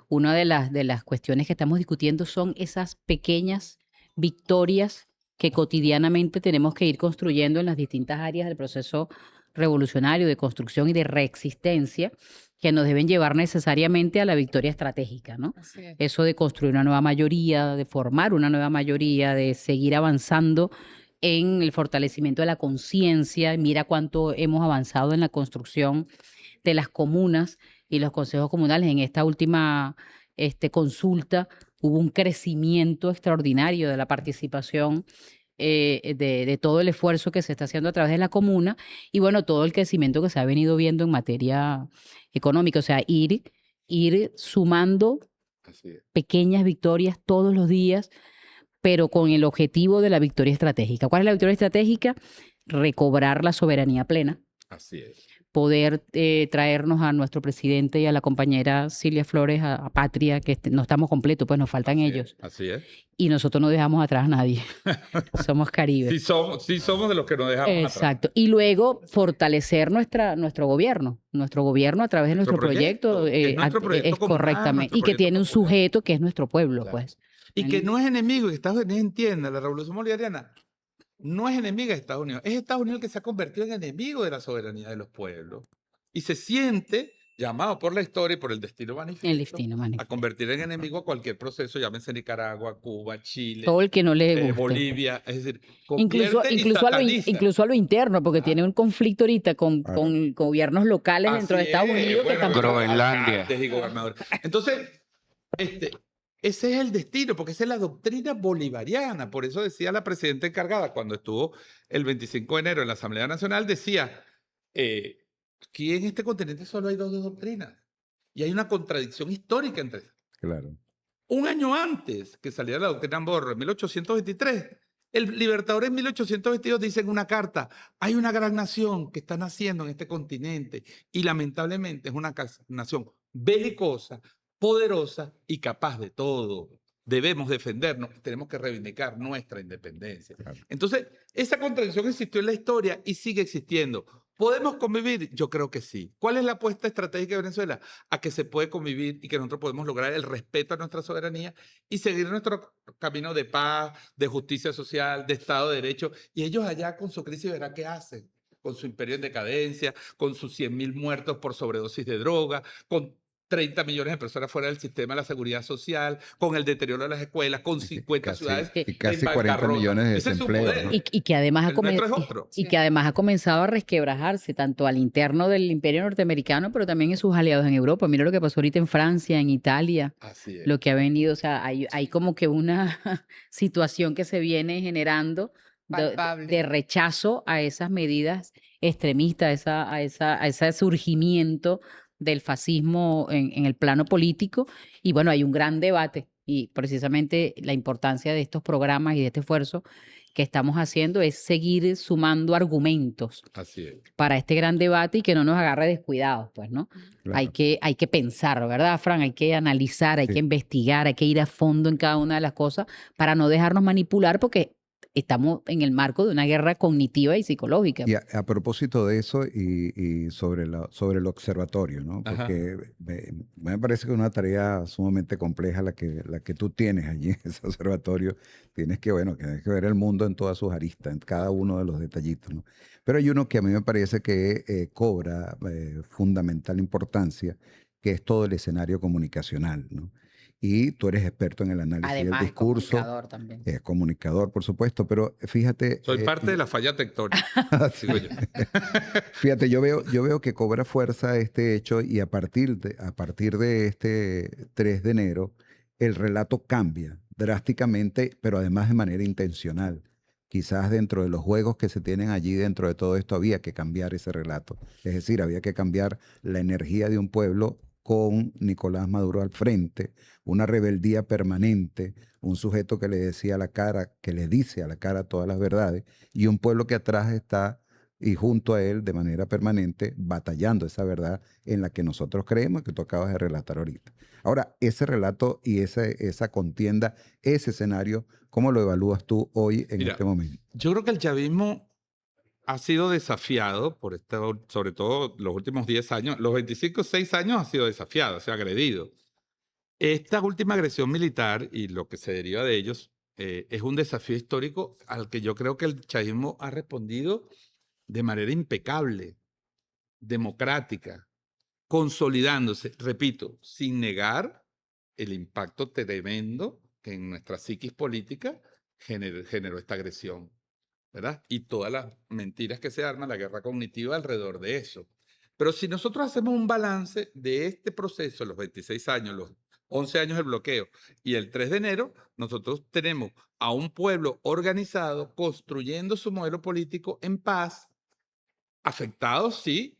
una de las cuestiones que estamos discutiendo son esas pequeñas victorias que cotidianamente tenemos que ir construyendo en las distintas áreas del proceso revolucionario de construcción y de reexistencia, que nos deben llevar necesariamente a la victoria estratégica, ¿no? Así es. Eso de construir una nueva mayoría, de formar una nueva mayoría, de seguir avanzando en el fortalecimiento de la conciencia. Mira cuánto hemos avanzado en la construcción de las comunas y los consejos comunales. En esta última consulta hubo un crecimiento extraordinario de la participación de todo el esfuerzo que se está haciendo a través de la comuna y bueno, todo el crecimiento que se ha venido viendo en materia económica. O sea, ir sumando Así es. pequeñas victorias todos los días, pero con el objetivo de la victoria estratégica. ¿Cuál es la victoria estratégica? Recobrar la soberanía plena, Así es. poder traernos a nuestro presidente y a la compañera Silvia Flores a Patria, que no estamos completos, pues nos faltan Así ellos. es. Así es. Y nosotros no dejamos atrás a nadie. Somos Caribe. Sí somos de los que nos dejamos atrás. Exacto. Y luego fortalecer nuestro gobierno a través de nuestro proyecto. que es nuestro proyecto es comunal, correctamente. nuestro Y que proyecto tiene un popular. sujeto que es nuestro pueblo, Claro. pues. Y que no es enemigo, y que Estados Unidos entienda, la revolución bolivariana no es enemiga de Estados Unidos, es Estados Unidos el que se ha convertido en enemigo de la soberanía de los pueblos y se siente llamado por la historia y por el destino El manifiesto destino a manifiesto. convertir en enemigo a cualquier proceso, llámense Nicaragua, Cuba, Chile, Todo el que no le guste. Bolivia, es decir, Incluso, convierte y incluso, sataniza. incluso a lo interno, porque Ah. tiene un conflicto ahorita con, Claro. con gobiernos locales dentro de Así Estados es, Unidos que bueno, están... Groenlandia. alcaldes y gobernadores. Entonces, ese es el destino, porque esa es la doctrina bolivariana. Por eso decía la presidenta encargada cuando estuvo el 25 de enero en la Asamblea Nacional, decía, aquí en este continente solo hay dos doctrinas. Y hay una contradicción histórica entre ellas. Claro. Un año antes que saliera la doctrina Monroe, en 1823, el Libertador en 1822 dice en una carta, hay una gran nación que está naciendo en este continente y lamentablemente es una nación belicosa, poderosa y capaz de todo. Debemos defendernos, tenemos que reivindicar nuestra independencia. Claro. Entonces, esa contradicción existió en la historia y sigue existiendo. ¿Podemos convivir? Yo creo que sí. ¿Cuál es la apuesta estratégica de Venezuela? A que se puede convivir y que nosotros podemos lograr el respeto a nuestra soberanía y seguir nuestro camino de paz, de justicia social, de Estado de Derecho. Y ellos allá con su crisis verán qué hacen. Con su imperio en decadencia, con sus 100.000 muertos por sobredosis de droga, con 30 millones de personas fuera del sistema de la seguridad social, con el deterioro de las escuelas, con 50 ciudades Y casi en 40 bancarrota. millones de Ese es su desempleo, modelo. ¿no? Y que además El nuestro es otro. y que además ha comenzado a resquebrajarse tanto al interno del imperio norteamericano, pero también en sus aliados en Europa. Mira lo que pasó ahorita en Francia, en Italia, Así es. lo que ha venido, o sea, hay como que una situación que se viene generando Palpable. de rechazo a esas medidas extremistas, a ese surgimiento del fascismo en el plano político. Y bueno, hay un gran debate y precisamente la importancia de estos programas y de este esfuerzo que estamos haciendo es seguir sumando argumentos Así es. para este gran debate y que no nos agarre descuidados, pues, ¿no? Hay Claro. que pensar, ¿verdad, Fran? Hay que analizar, hay Sí. que investigar, hay que ir a fondo en cada una de las cosas para no dejarnos manipular porque estamos en el marco de una guerra cognitiva y psicológica. Y a propósito de eso y sobre el observatorio, ¿no? Ajá. Porque me parece que es una tarea sumamente compleja la que tú tienes allí en ese observatorio. Tienes que ver el mundo en todas sus aristas, en cada uno de los detallitos, ¿no? Pero hay uno que a mí me parece que cobra fundamental importancia, que es todo el escenario comunicacional, ¿no? Y tú eres experto en el análisis del Además, es discurso. comunicador también. Es comunicador, por supuesto, pero fíjate. Soy parte de la falla tectónica, digo yo. Fíjate, yo veo que cobra fuerza este hecho y a partir de este 3 de enero, el relato cambia drásticamente, pero además de manera intencional. Quizás dentro de los juegos que se tienen allí, dentro de todo esto, había que cambiar ese relato. Es decir, había que cambiar la energía de un pueblo con Nicolás Maduro al frente, una rebeldía permanente, un sujeto que le decía a la cara, que le dice a la cara todas las verdades, y un pueblo que atrás está y junto a él de manera permanente batallando esa verdad en la que nosotros creemos que tú acabas de relatar ahorita. Ahora, ese relato y esa contienda, ese escenario, ¿cómo lo evalúas tú hoy en Mira, este momento? Yo creo que el chavismo ha sido desafiado por sobre todo los últimos 10 años, los 6 años ha sido desafiado, ha sido agredido. Esta última agresión militar y lo que se deriva de ellos es un desafío histórico al que yo creo que el chavismo ha respondido de manera impecable, democrática, consolidándose, repito, sin negar el impacto tremendo que en nuestra psiquis política generó esta agresión, ¿verdad? Y todas las mentiras que se arman, la guerra cognitiva alrededor de eso. Pero si nosotros hacemos un balance de este proceso, los 26 años, los 11 años del bloqueo y el 3 de enero, nosotros tenemos a un pueblo organizado construyendo su modelo político en paz, afectado, sí,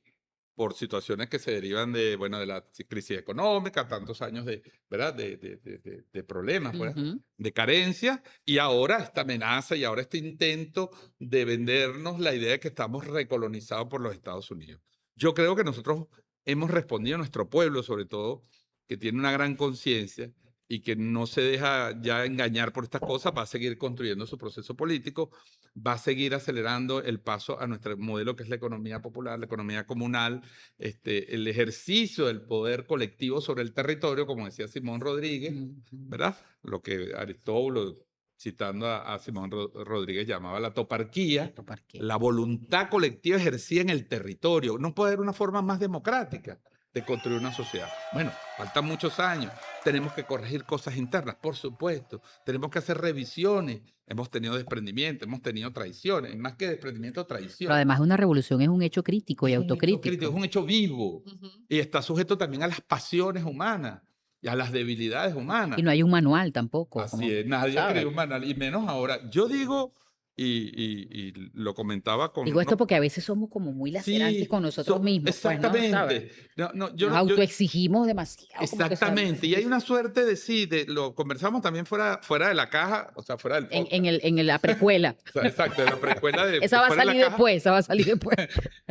por situaciones que se derivan de, bueno, de la crisis económica, tantos años de, ¿verdad? de problemas, ¿verdad? Ujú. De carencia, y ahora esta amenaza y ahora este intento de vendernos la idea de que estamos recolonizados por los Estados Unidos. Yo creo que nosotros hemos respondido a nuestro pueblo, sobre todo, que tiene una gran conciencia y que no se deja ya engañar por estas cosas, va a seguir construyendo su proceso político, va a seguir acelerando el paso a nuestro modelo que es la economía popular, la economía comunal, el ejercicio del poder colectivo sobre el territorio, como decía Simón Rodríguez, Ujú. ¿verdad? Lo que Aristóbulo citando a Simón Rodríguez, llamaba la toparquía, Toparquía. la voluntad colectiva ejercida en el territorio. No puede haber una forma más democrática de construir una sociedad. Bueno, faltan muchos años. Tenemos que corregir cosas internas, por supuesto. Tenemos que hacer revisiones. Hemos tenido desprendimiento, hemos tenido traiciones. Más que desprendimiento, traición. Pero además una revolución es un hecho crítico y Es un hecho autocrítico. crítico, es un hecho vivo. Ujú. Y está sujeto también a las pasiones humanas y a las debilidades humanas. Y no hay un manual tampoco. Así como, es, nadie ¿sabes? escribe un manual, y menos ahora. Yo digo, y lo comentaba con... Digo esto porque a veces somos como muy lacerantes con nosotros mismos. Pues, ¿no? ¿Sabes? Exactamente. Nos autoexigimos demasiado. como que Exactamente. Y hay una suerte de sí, lo conversamos también fuera de la caja, o sea, fuera del podcast. en la precuela. O sea, exacto, en la precuela de Esa va a fuera de la salir caja, después, esa va a salir después.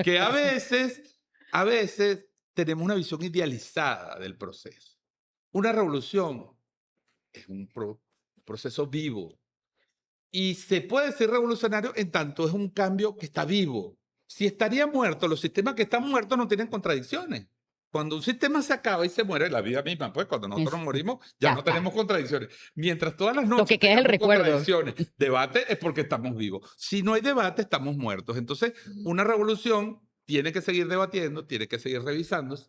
que a veces tenemos una visión idealizada del proceso. Una revolución es un proceso vivo. Y se puede decir revolucionario en tanto es un cambio que está vivo. Si estaría muerto, los sistemas que están muertos no tienen contradicciones. Cuando un sistema se acaba y se muere, la vida misma, pues cuando nosotros nos morimos, ya Ya no está. tenemos contradicciones. Mientras todas las noches que queda es el tengamos recuerdo. contradicciones, debate, es porque estamos vivos. Si no hay debate, estamos muertos. Entonces, una revolución tiene que seguir debatiendo, tiene que seguir revisándose,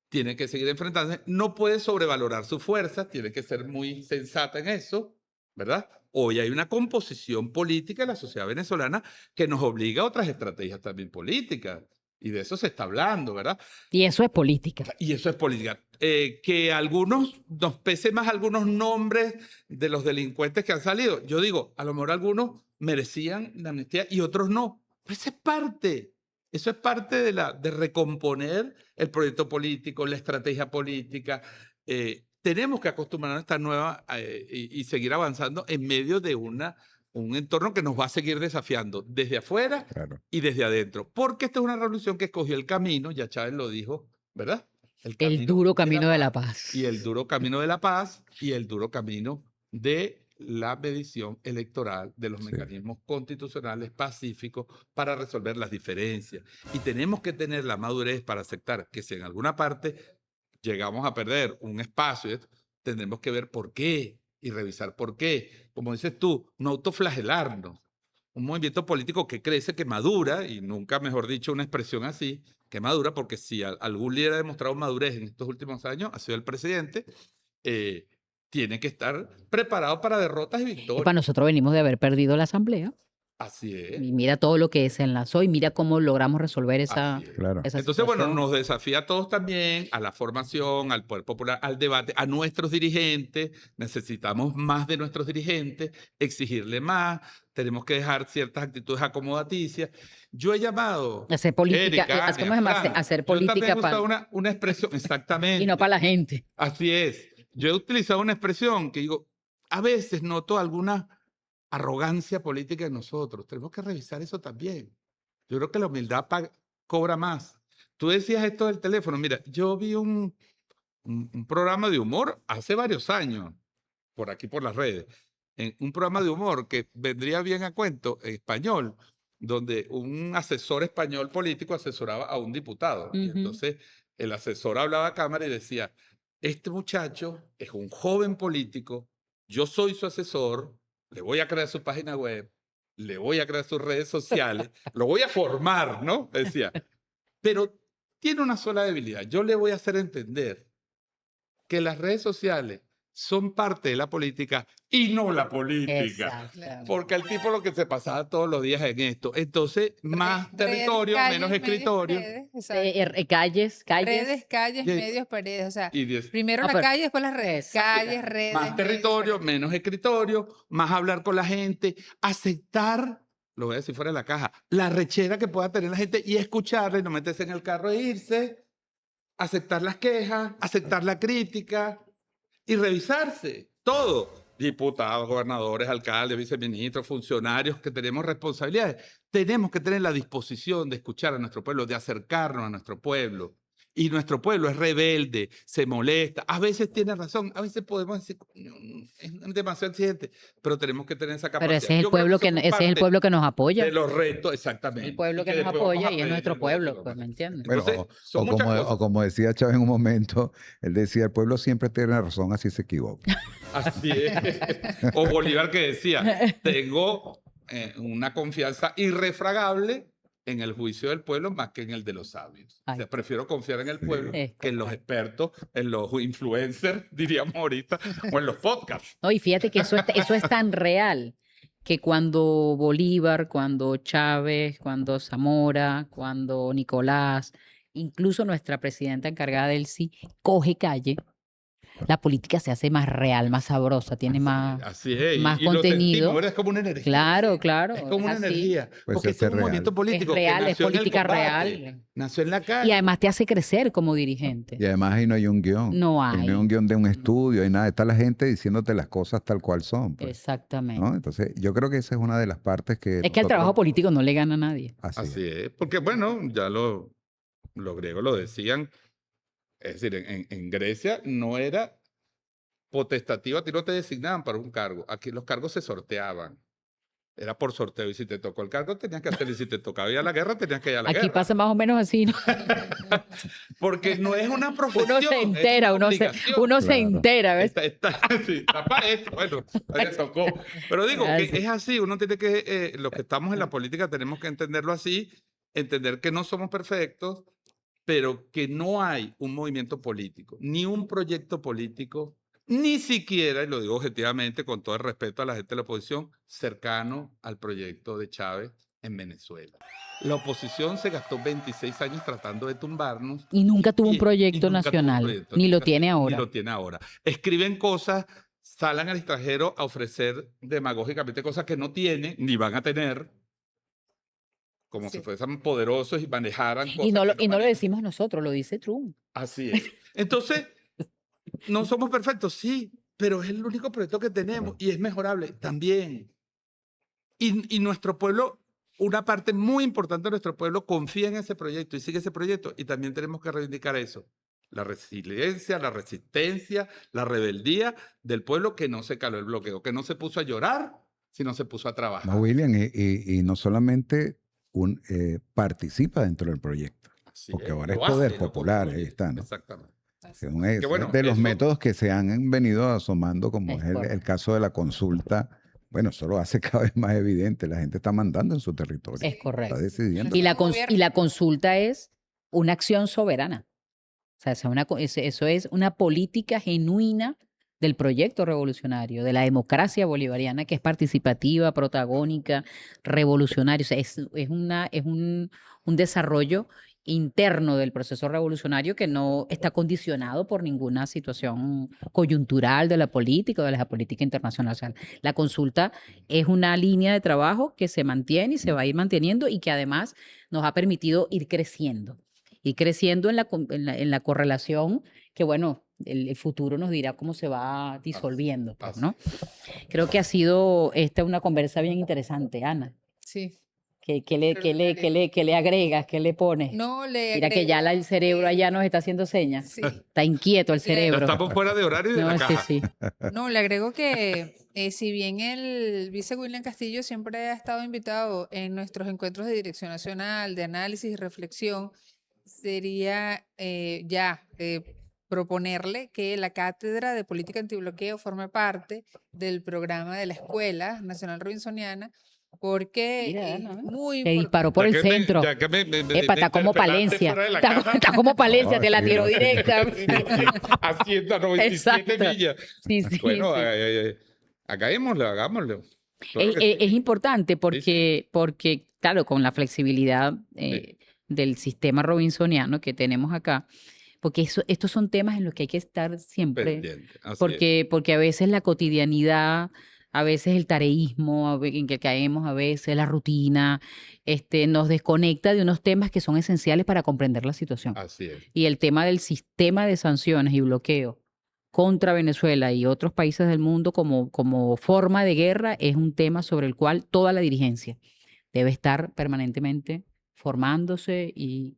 tiene que seguir enfrentándose. No puede sobrevalorar su fuerza, tiene que ser muy sensata en eso, ¿verdad? Hoy hay una composición política en la sociedad venezolana que nos obliga a otras estrategias también políticas. Y de eso se está hablando, ¿verdad? Y eso es política. Y eso es política. Que a algunos nos pese más algunos nombres de los delincuentes que han salido. Yo digo, a lo mejor algunos merecían la amnistía y otros no. Pero eso es parte. Eso es parte de recomponer el proyecto político, la estrategia política. Tenemos que acostumbrarnos a esta nueva y seguir avanzando en medio de un entorno que nos va a seguir desafiando desde afuera Claro. y desde adentro. Porque esta es una revolución que escogió el camino, ya Chávez lo dijo, ¿verdad? El duro camino de la paz. Y el duro camino de la paz y el duro camino de la medición electoral de los Sí. mecanismos constitucionales pacíficos para resolver las diferencias. Y tenemos que tener la madurez para aceptar que si en alguna parte llegamos a perder un espacio, tendremos que ver por qué y revisar por qué. Como dices tú, no autoflagelarnos. Un movimiento político que crece, que madura, y nunca mejor dicho una expresión así, que madura, porque si algún líder ha demostrado madurez en estos últimos años, ha sido el presidente, tiene que estar preparado para derrotas y Y victorias. para nosotros venimos de haber perdido la asamblea. Así es. Y mira todo lo que se enlazó y mira cómo logramos resolver esa, Así es. Claro. esa Entonces, bueno, situación. nos desafía a todos también, a la formación, al poder popular, al debate, a nuestros dirigentes. Necesitamos más de nuestros dirigentes, exigirle más, tenemos que dejar ciertas actitudes acomodaticias. Yo he llamado... Hacer política, Erika, ¿cómo se llama? Fran, Hacer yo política también he para usado una expresión, exactamente. y no para la gente. Así es. Yo he utilizado una expresión que digo, a veces noto alguna arrogancia política en nosotros. Tenemos que revisar eso también. Yo creo que la humildad cobra más. Tú decías esto del teléfono. Mira, yo vi un programa de humor hace varios años, por aquí por las redes, un programa de humor que vendría bien a cuento en español, donde un asesor español político asesoraba a un diputado. Y Ujú. entonces el asesor hablaba a cámara y decía, este muchacho es un joven político, yo soy su asesor, le voy a crear su página web, le voy a crear sus redes sociales, lo voy a formar, ¿no? Decía, pero tiene una sola debilidad. Yo le voy a hacer entender que las redes sociales son parte de la política y no la política. Exacto. Porque el tipo lo que se pasaba todos los días en esto. Entonces, más territorio, menos escritorio. Calles, Redes, calles, Sí. medios, paredes. O sea, Y primero Ah, la pero- calle, después las redes. Exacto. Calles, redes. más medios, territorio, paredes. menos escritorio, más hablar con la gente, aceptar, lo voy a decir fuera de la caja, la rechera que pueda tener la gente y escucharle, no meterse en el carro e irse, aceptar las quejas, aceptar la crítica y revisarse todo. Diputados, gobernadores, alcaldes, viceministros, funcionarios que tenemos responsabilidades. Tenemos que tener la disposición de escuchar a nuestro pueblo, de acercarnos a nuestro pueblo Y nuestro pueblo es rebelde, se molesta, a veces tiene razón, a veces podemos decir, es demasiado exigente, pero tenemos que tener esa Pero capacidad. ese es el Yo creo pueblo somos ese es el parte pueblo que nos apoya. de los retos, exactamente. El pueblo y que nos después vamos a apoya y es pedir nuestro el pueblo, voto, pues, ¿me entiendes? Bueno, Entonces, son muchas cosas. o como decía Chávez en un momento, él decía, el pueblo siempre tiene razón, así se equivoca. Así es. O Bolívar que decía, tengo una confianza irrefragable en el juicio del pueblo más que en el de los sabios. O sea, Ay. prefiero confiar en el pueblo Es que en los expertos, en los influencers, diríamos ahorita, o en los podcasts. No, y fíjate que eso es tan real que cuando Bolívar, cuando Chávez, cuando Zamora, cuando Nicolás, incluso nuestra presidenta encargada del sí, coge calle, la política se hace más real, más sabrosa, tiene más, Así es, más y lo sentimos, contenido. ¿verdad? Es como una energía. Claro, claro, Es como es una así. energía. Pues Porque se esto es hace un real. movimiento político Es real, que es nació en el política combate, real. nació en la Y calle. además te hace crecer como dirigente. Y además ahí no hay un guión. No Ahí no hay hay. un guión de un estudio, hay nada. Está la gente diciéndote las cosas tal cual son. Pues, Exactamente. ¿no? Entonces, yo creo que esa es una de las partes que Es que el trabajo nosotros- político no le gana a nadie. Así es. Así es. Porque, bueno, ya los griegos lo decían. Es decir, en Grecia no era potestativo, a ti no te designaban para un cargo. Aquí los cargos se sorteaban. Era por sorteo. Y si te tocó el cargo, tenías que hacerlo. Y si te tocaba ir a la guerra, tenías que ir a la Aquí guerra. pasa más o menos así, ¿no? Porque no es una profesión. Uno se entera, es una uno se obligación. entera, ¿ves? Sí, está para esto. Bueno, le tocó. Pero digo que Así. es así. Uno tiene que, los que estamos en la política, tenemos que entenderlo así, entender que no somos perfectos, pero que no hay un movimiento político, ni un proyecto político, ni siquiera, y lo digo objetivamente con todo el respeto a la gente de la oposición, cercano al proyecto de Chávez en Venezuela. La oposición se gastó 26 años tratando de tumbarnos. Y nunca tuvo un y proyecto nunca tuvo un nacional, proyecto, ni lo nunca- tiene Ni ahora. lo tiene ahora. Escriben cosas, salen al extranjero a ofrecer demagógicamente cosas que no tienen, ni van a tener, como Sí. si fuesen poderosos y manejaran cosas Y no lo que manejan. decimos nosotros, lo dice Trump. Así es. Entonces, no somos perfectos, sí, pero es el único proyecto que tenemos y es mejorable también. Y nuestro pueblo, una parte muy importante de nuestro pueblo confía en ese proyecto y sigue ese proyecto y también tenemos que reivindicar eso. La resiliencia, la resistencia, la rebeldía del pueblo que no se caló el bloqueo, que no se puso a llorar, sino se puso a trabajar. No, William, y no solamente participa dentro del proyecto, Así porque es, ahora es lo hace, poder lo popular, ahí construye. está, ¿no? Exactamente. Según Que es bueno, de los eso- métodos que se han venido asomando, como Es es el correcto. caso de la consulta, bueno, eso lo hace cada vez más evidente. La gente está mandando en su territorio. Es correcto. Está decidiendo. Y Nosotros como y la consulta es una acción soberana. O sea, eso es una política genuina del proyecto revolucionario, de la democracia bolivariana, que es participativa, protagónica, revolucionaria. O sea, es un desarrollo interno del proceso revolucionario que no está condicionado por ninguna situación coyuntural de la política o de la política internacional. O sea, la consulta es una línea de trabajo que se mantiene y se va a ir manteniendo y que además nos ha permitido ir creciendo en la correlación que, bueno, el futuro nos dirá cómo se va disolviendo, pues, ¿no? Creo que ha sido esta una conversa bien interesante, Ana. Sí. ¿Qué le agregas? ¿Qué le pones? No le Mira que ya agrego el cerebro que- allá nos está haciendo señas. Sí. Está inquieto el Ya cerebro. estamos fuera de horario y de No, la sí, caja. sí. No, le agrego que si bien el vice William Castillo siempre ha estado invitado en nuestros encuentros de dirección nacional, de análisis y reflexión, sería proponerle que la Cátedra de Política Antibloqueo forme parte del programa de la Escuela Nacional Robinsoniana, porque Mira, es Ana, muy te disparó por Ya el que centro. ya que me Epa, está como interpelaste Palencia. fuera de la Está, caja. está como Palencia, No, te la sí, tiró no, sí. directa. Hacienda 97 Exacto. millas. Sí, sí, Bueno, sí. hagámoslo. Claro que Es sí. importante porque, claro, con la flexibilidad del sistema robinsoniano que tenemos acá, porque estos son temas en los que hay que estar siempre, Pendiente. Así es. porque a veces la cotidianidad, a veces el tareísmo en que caemos, a veces la rutina, nos desconecta de unos temas que son esenciales para comprender la situación. Así es. Y el tema del sistema de sanciones y bloqueo contra Venezuela y otros países del mundo como forma de guerra es un tema sobre el cual toda la dirigencia debe estar permanentemente formándose y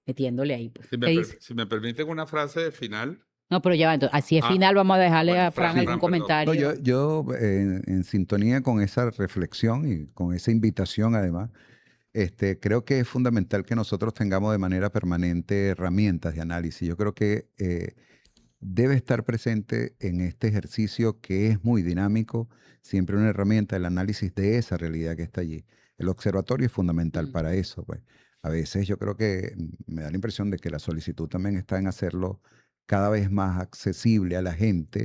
metiéndole ahí. Pues. Si ¿Qué me, dice? si me permiten una frase final. No, pero ya va, entonces, así es Ah, final, vamos a dejarle bueno, a Fran Fran, algún perdón. comentario. No, yo en sintonía con esa reflexión y con esa invitación además, creo que es fundamental que nosotros tengamos de manera permanente herramientas de análisis. Yo creo que debe estar presente en este ejercicio que es muy dinámico, siempre una herramienta del análisis de esa realidad que está allí. El observatorio es fundamental Mm. para eso, pues. A veces yo creo que me da la impresión de que la solicitud también está en hacerlo cada vez más accesible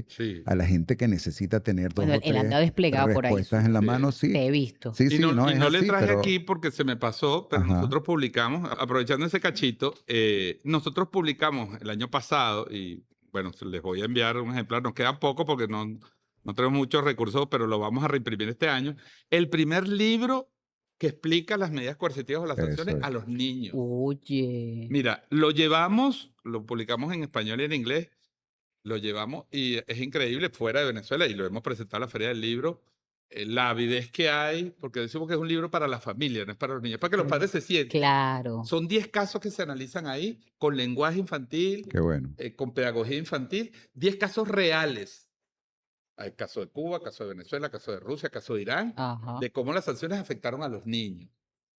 Sí. a la gente que necesita tener dos Bueno, o él anda tres desplegado por ahí. respuestas en la Sí. mano, Te sí. he visto. Sí, Y sí, no y es no le así, traje pero aquí porque se me pasó, pero Ajá. nosotros publicamos, aprovechando ese cachito, nosotros publicamos el año pasado, y bueno, les voy a enviar un ejemplar, nos queda poco porque no tenemos muchos recursos, pero lo vamos a reimprimir este año, el primer libro que explica las medidas coercitivas o las Eso sanciones es. a los niños. Oye. Mira, lo publicamos en español y en inglés, lo llevamos y es increíble fuera de Venezuela y lo hemos presentado en la Feria del Libro. La avidez que hay, porque decimos que es un libro para la familia, no es para los niños, para que los padres se sienten. Claro. Son 10 casos que se analizan ahí con lenguaje infantil, Qué bueno. con pedagogía infantil, 10 casos reales. Hay caso de Cuba, caso de Venezuela, caso de Rusia, caso de Irán, Ajá. de cómo las sanciones afectaron a los niños.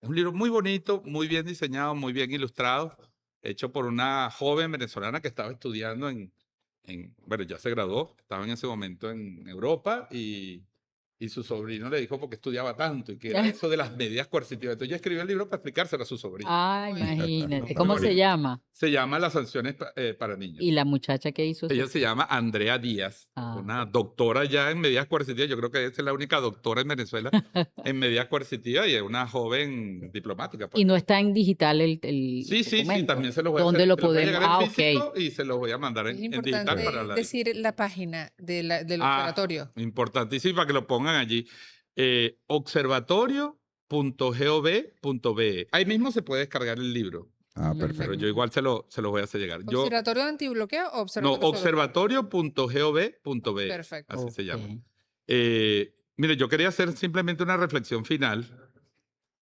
Es un libro muy bonito, muy bien diseñado, muy bien ilustrado, hecho por una joven venezolana que estaba estudiando bueno, ya se graduó, estaba en ese momento en Europa y su sobrino le dijo por qué estudiaba tanto y que era eso de las medidas coercitivas. Entonces ella escribió el libro para explicárselo a su sobrino. Ah, Muy bien. imagínate. Muy ¿Cómo se bonito. llama? Se llama Las sanciones para niños. Y la muchacha que hizo Ella eso. se llama Andrea Díaz, Ah. una doctora ya en medidas coercitivas. Yo creo que esa es la única doctora en Venezuela en medidas coercitivas y es una joven diplomática. pues. Y no está en digital el Sí, documento. también se los voy a ¿Dónde hacer. lo se los voy a podemos? llegar en Ah, ok. físico y se los voy a mandar Es en digital importante para la... decir la página del observatorio. Importantísimo para que lo pongan allí. Observatorio.gov.be. Ahí mismo se puede descargar el libro, Ah, Mm. perfecto. pero yo igual se los voy a hacer llegar. ¿Observatorio de antibloqueo o No, observatorio? observatorio.gov.be. Perfecto. Así se llama. Ok. Mire, yo quería hacer simplemente una reflexión final,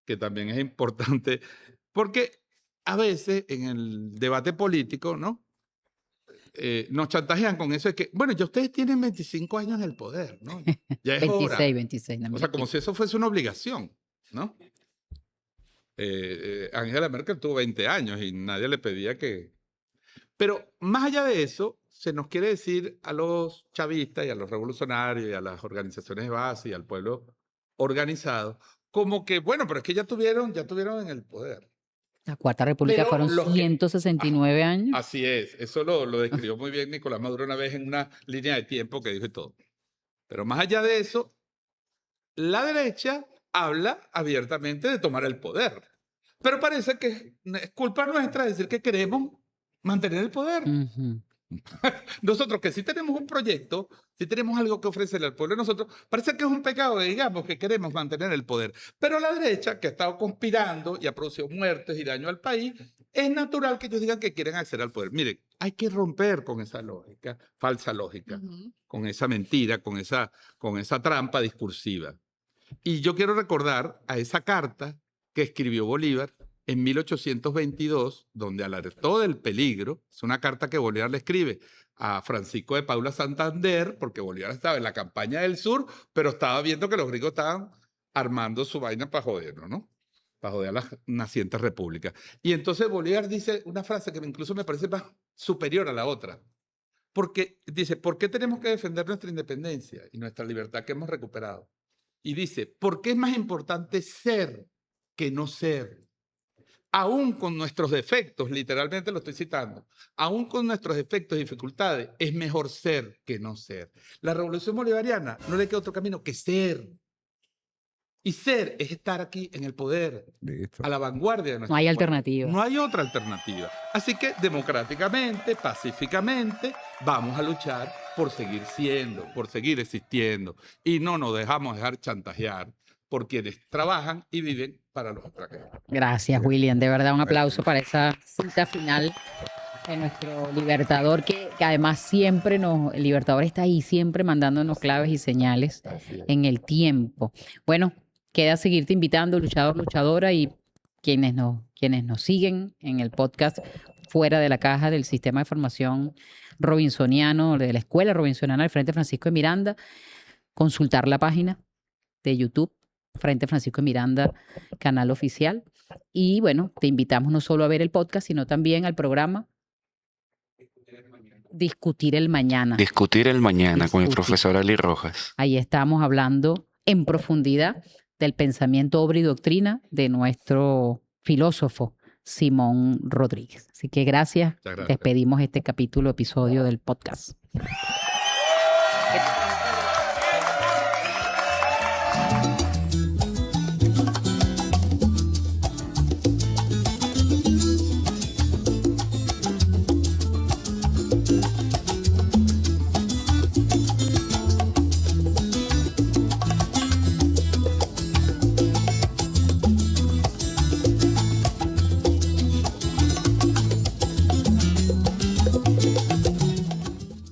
que también es importante, porque a veces en el debate político, ¿no? Nos chantajean con eso de que, bueno, ya ustedes tienen 25 años en el poder, ¿no? Ya es hora. 26, no me O sea, como equivoco. si eso fuese una obligación, ¿no? Angela Merkel tuvo 20 años y nadie le pedía que... Pero más allá de eso, se nos quiere decir a los chavistas y a los revolucionarios y a las organizaciones de base y al pueblo organizado, como que, bueno, pero es que ya tuvieron en el poder. La Cuarta República Pero fueron los que- 169 años. Así es, eso lo describió muy bien Nicolás Maduro una vez en una línea de tiempo que dijo y todo. Pero más allá de eso, la derecha habla abiertamente de tomar el poder. Pero parece que es culpa nuestra decir que queremos mantener el poder. Ujú. Nosotros que sí tenemos un proyecto, sí tenemos algo que ofrecerle al pueblo, nosotros parece que es un pecado que digamos que queremos mantener el poder. Pero la derecha, que ha estado conspirando y ha producido muertes y daño al país, es natural que ellos digan que quieren acceder al poder. Miren, hay que romper con esa lógica, falsa lógica, Ujú. con esa mentira, con esa trampa discursiva. Y yo quiero recordar a esa carta que escribió Bolívar en 1822, donde alertó del peligro. Es una carta que Bolívar le escribe a Francisco de Paula Santander, porque Bolívar estaba en la campaña del sur, pero estaba viendo que los gringos estaban armando su vaina para jodernos, ¿no? Para joder a las nacientes repúblicas. Y entonces Bolívar dice una frase que incluso me parece más superior a la otra. Porque dice, ¿por qué tenemos que defender nuestra independencia y nuestra libertad que hemos recuperado? Y dice, ¿por qué es más importante ser que no ser? Aún con nuestros defectos, literalmente lo estoy citando, aún con nuestros defectos y dificultades, es mejor ser que no ser. La revolución bolivariana no le queda otro camino que ser. Y ser es estar aquí en el poder, Listo. a la vanguardia de nuestro No hay pueblo. alternativa. No hay otra alternativa. Así que democráticamente, pacíficamente, vamos a luchar por seguir siendo, por seguir existiendo. Y no nos dejamos dejar chantajear por quienes trabajan y viven para los extranjeros. Gracias, William. De verdad, un aplauso para esa cita final de nuestro libertador, que además siempre el libertador está ahí, siempre mandándonos claves y señales Así es. en el tiempo. Bueno, queda seguirte invitando, luchador, luchadora, y quienes nos siguen en el podcast Fuera de la Caja del Sistema de Formación Robinsoniano, de la Escuela Robinsoniana del Frente Francisco de Miranda, consultar la página de YouTube, Frente Francisco de Miranda, canal oficial. Y bueno, te invitamos no solo a ver el podcast, sino también al programa Discutir el Mañana. Discutir el mañana con el Discutir. profesor Ali Rojas. Ahí estamos hablando en profundidad del pensamiento, obra y doctrina de nuestro filósofo Simón Rodríguez. Así que gracias. Muchas gracias. Despedimos este episodio del podcast.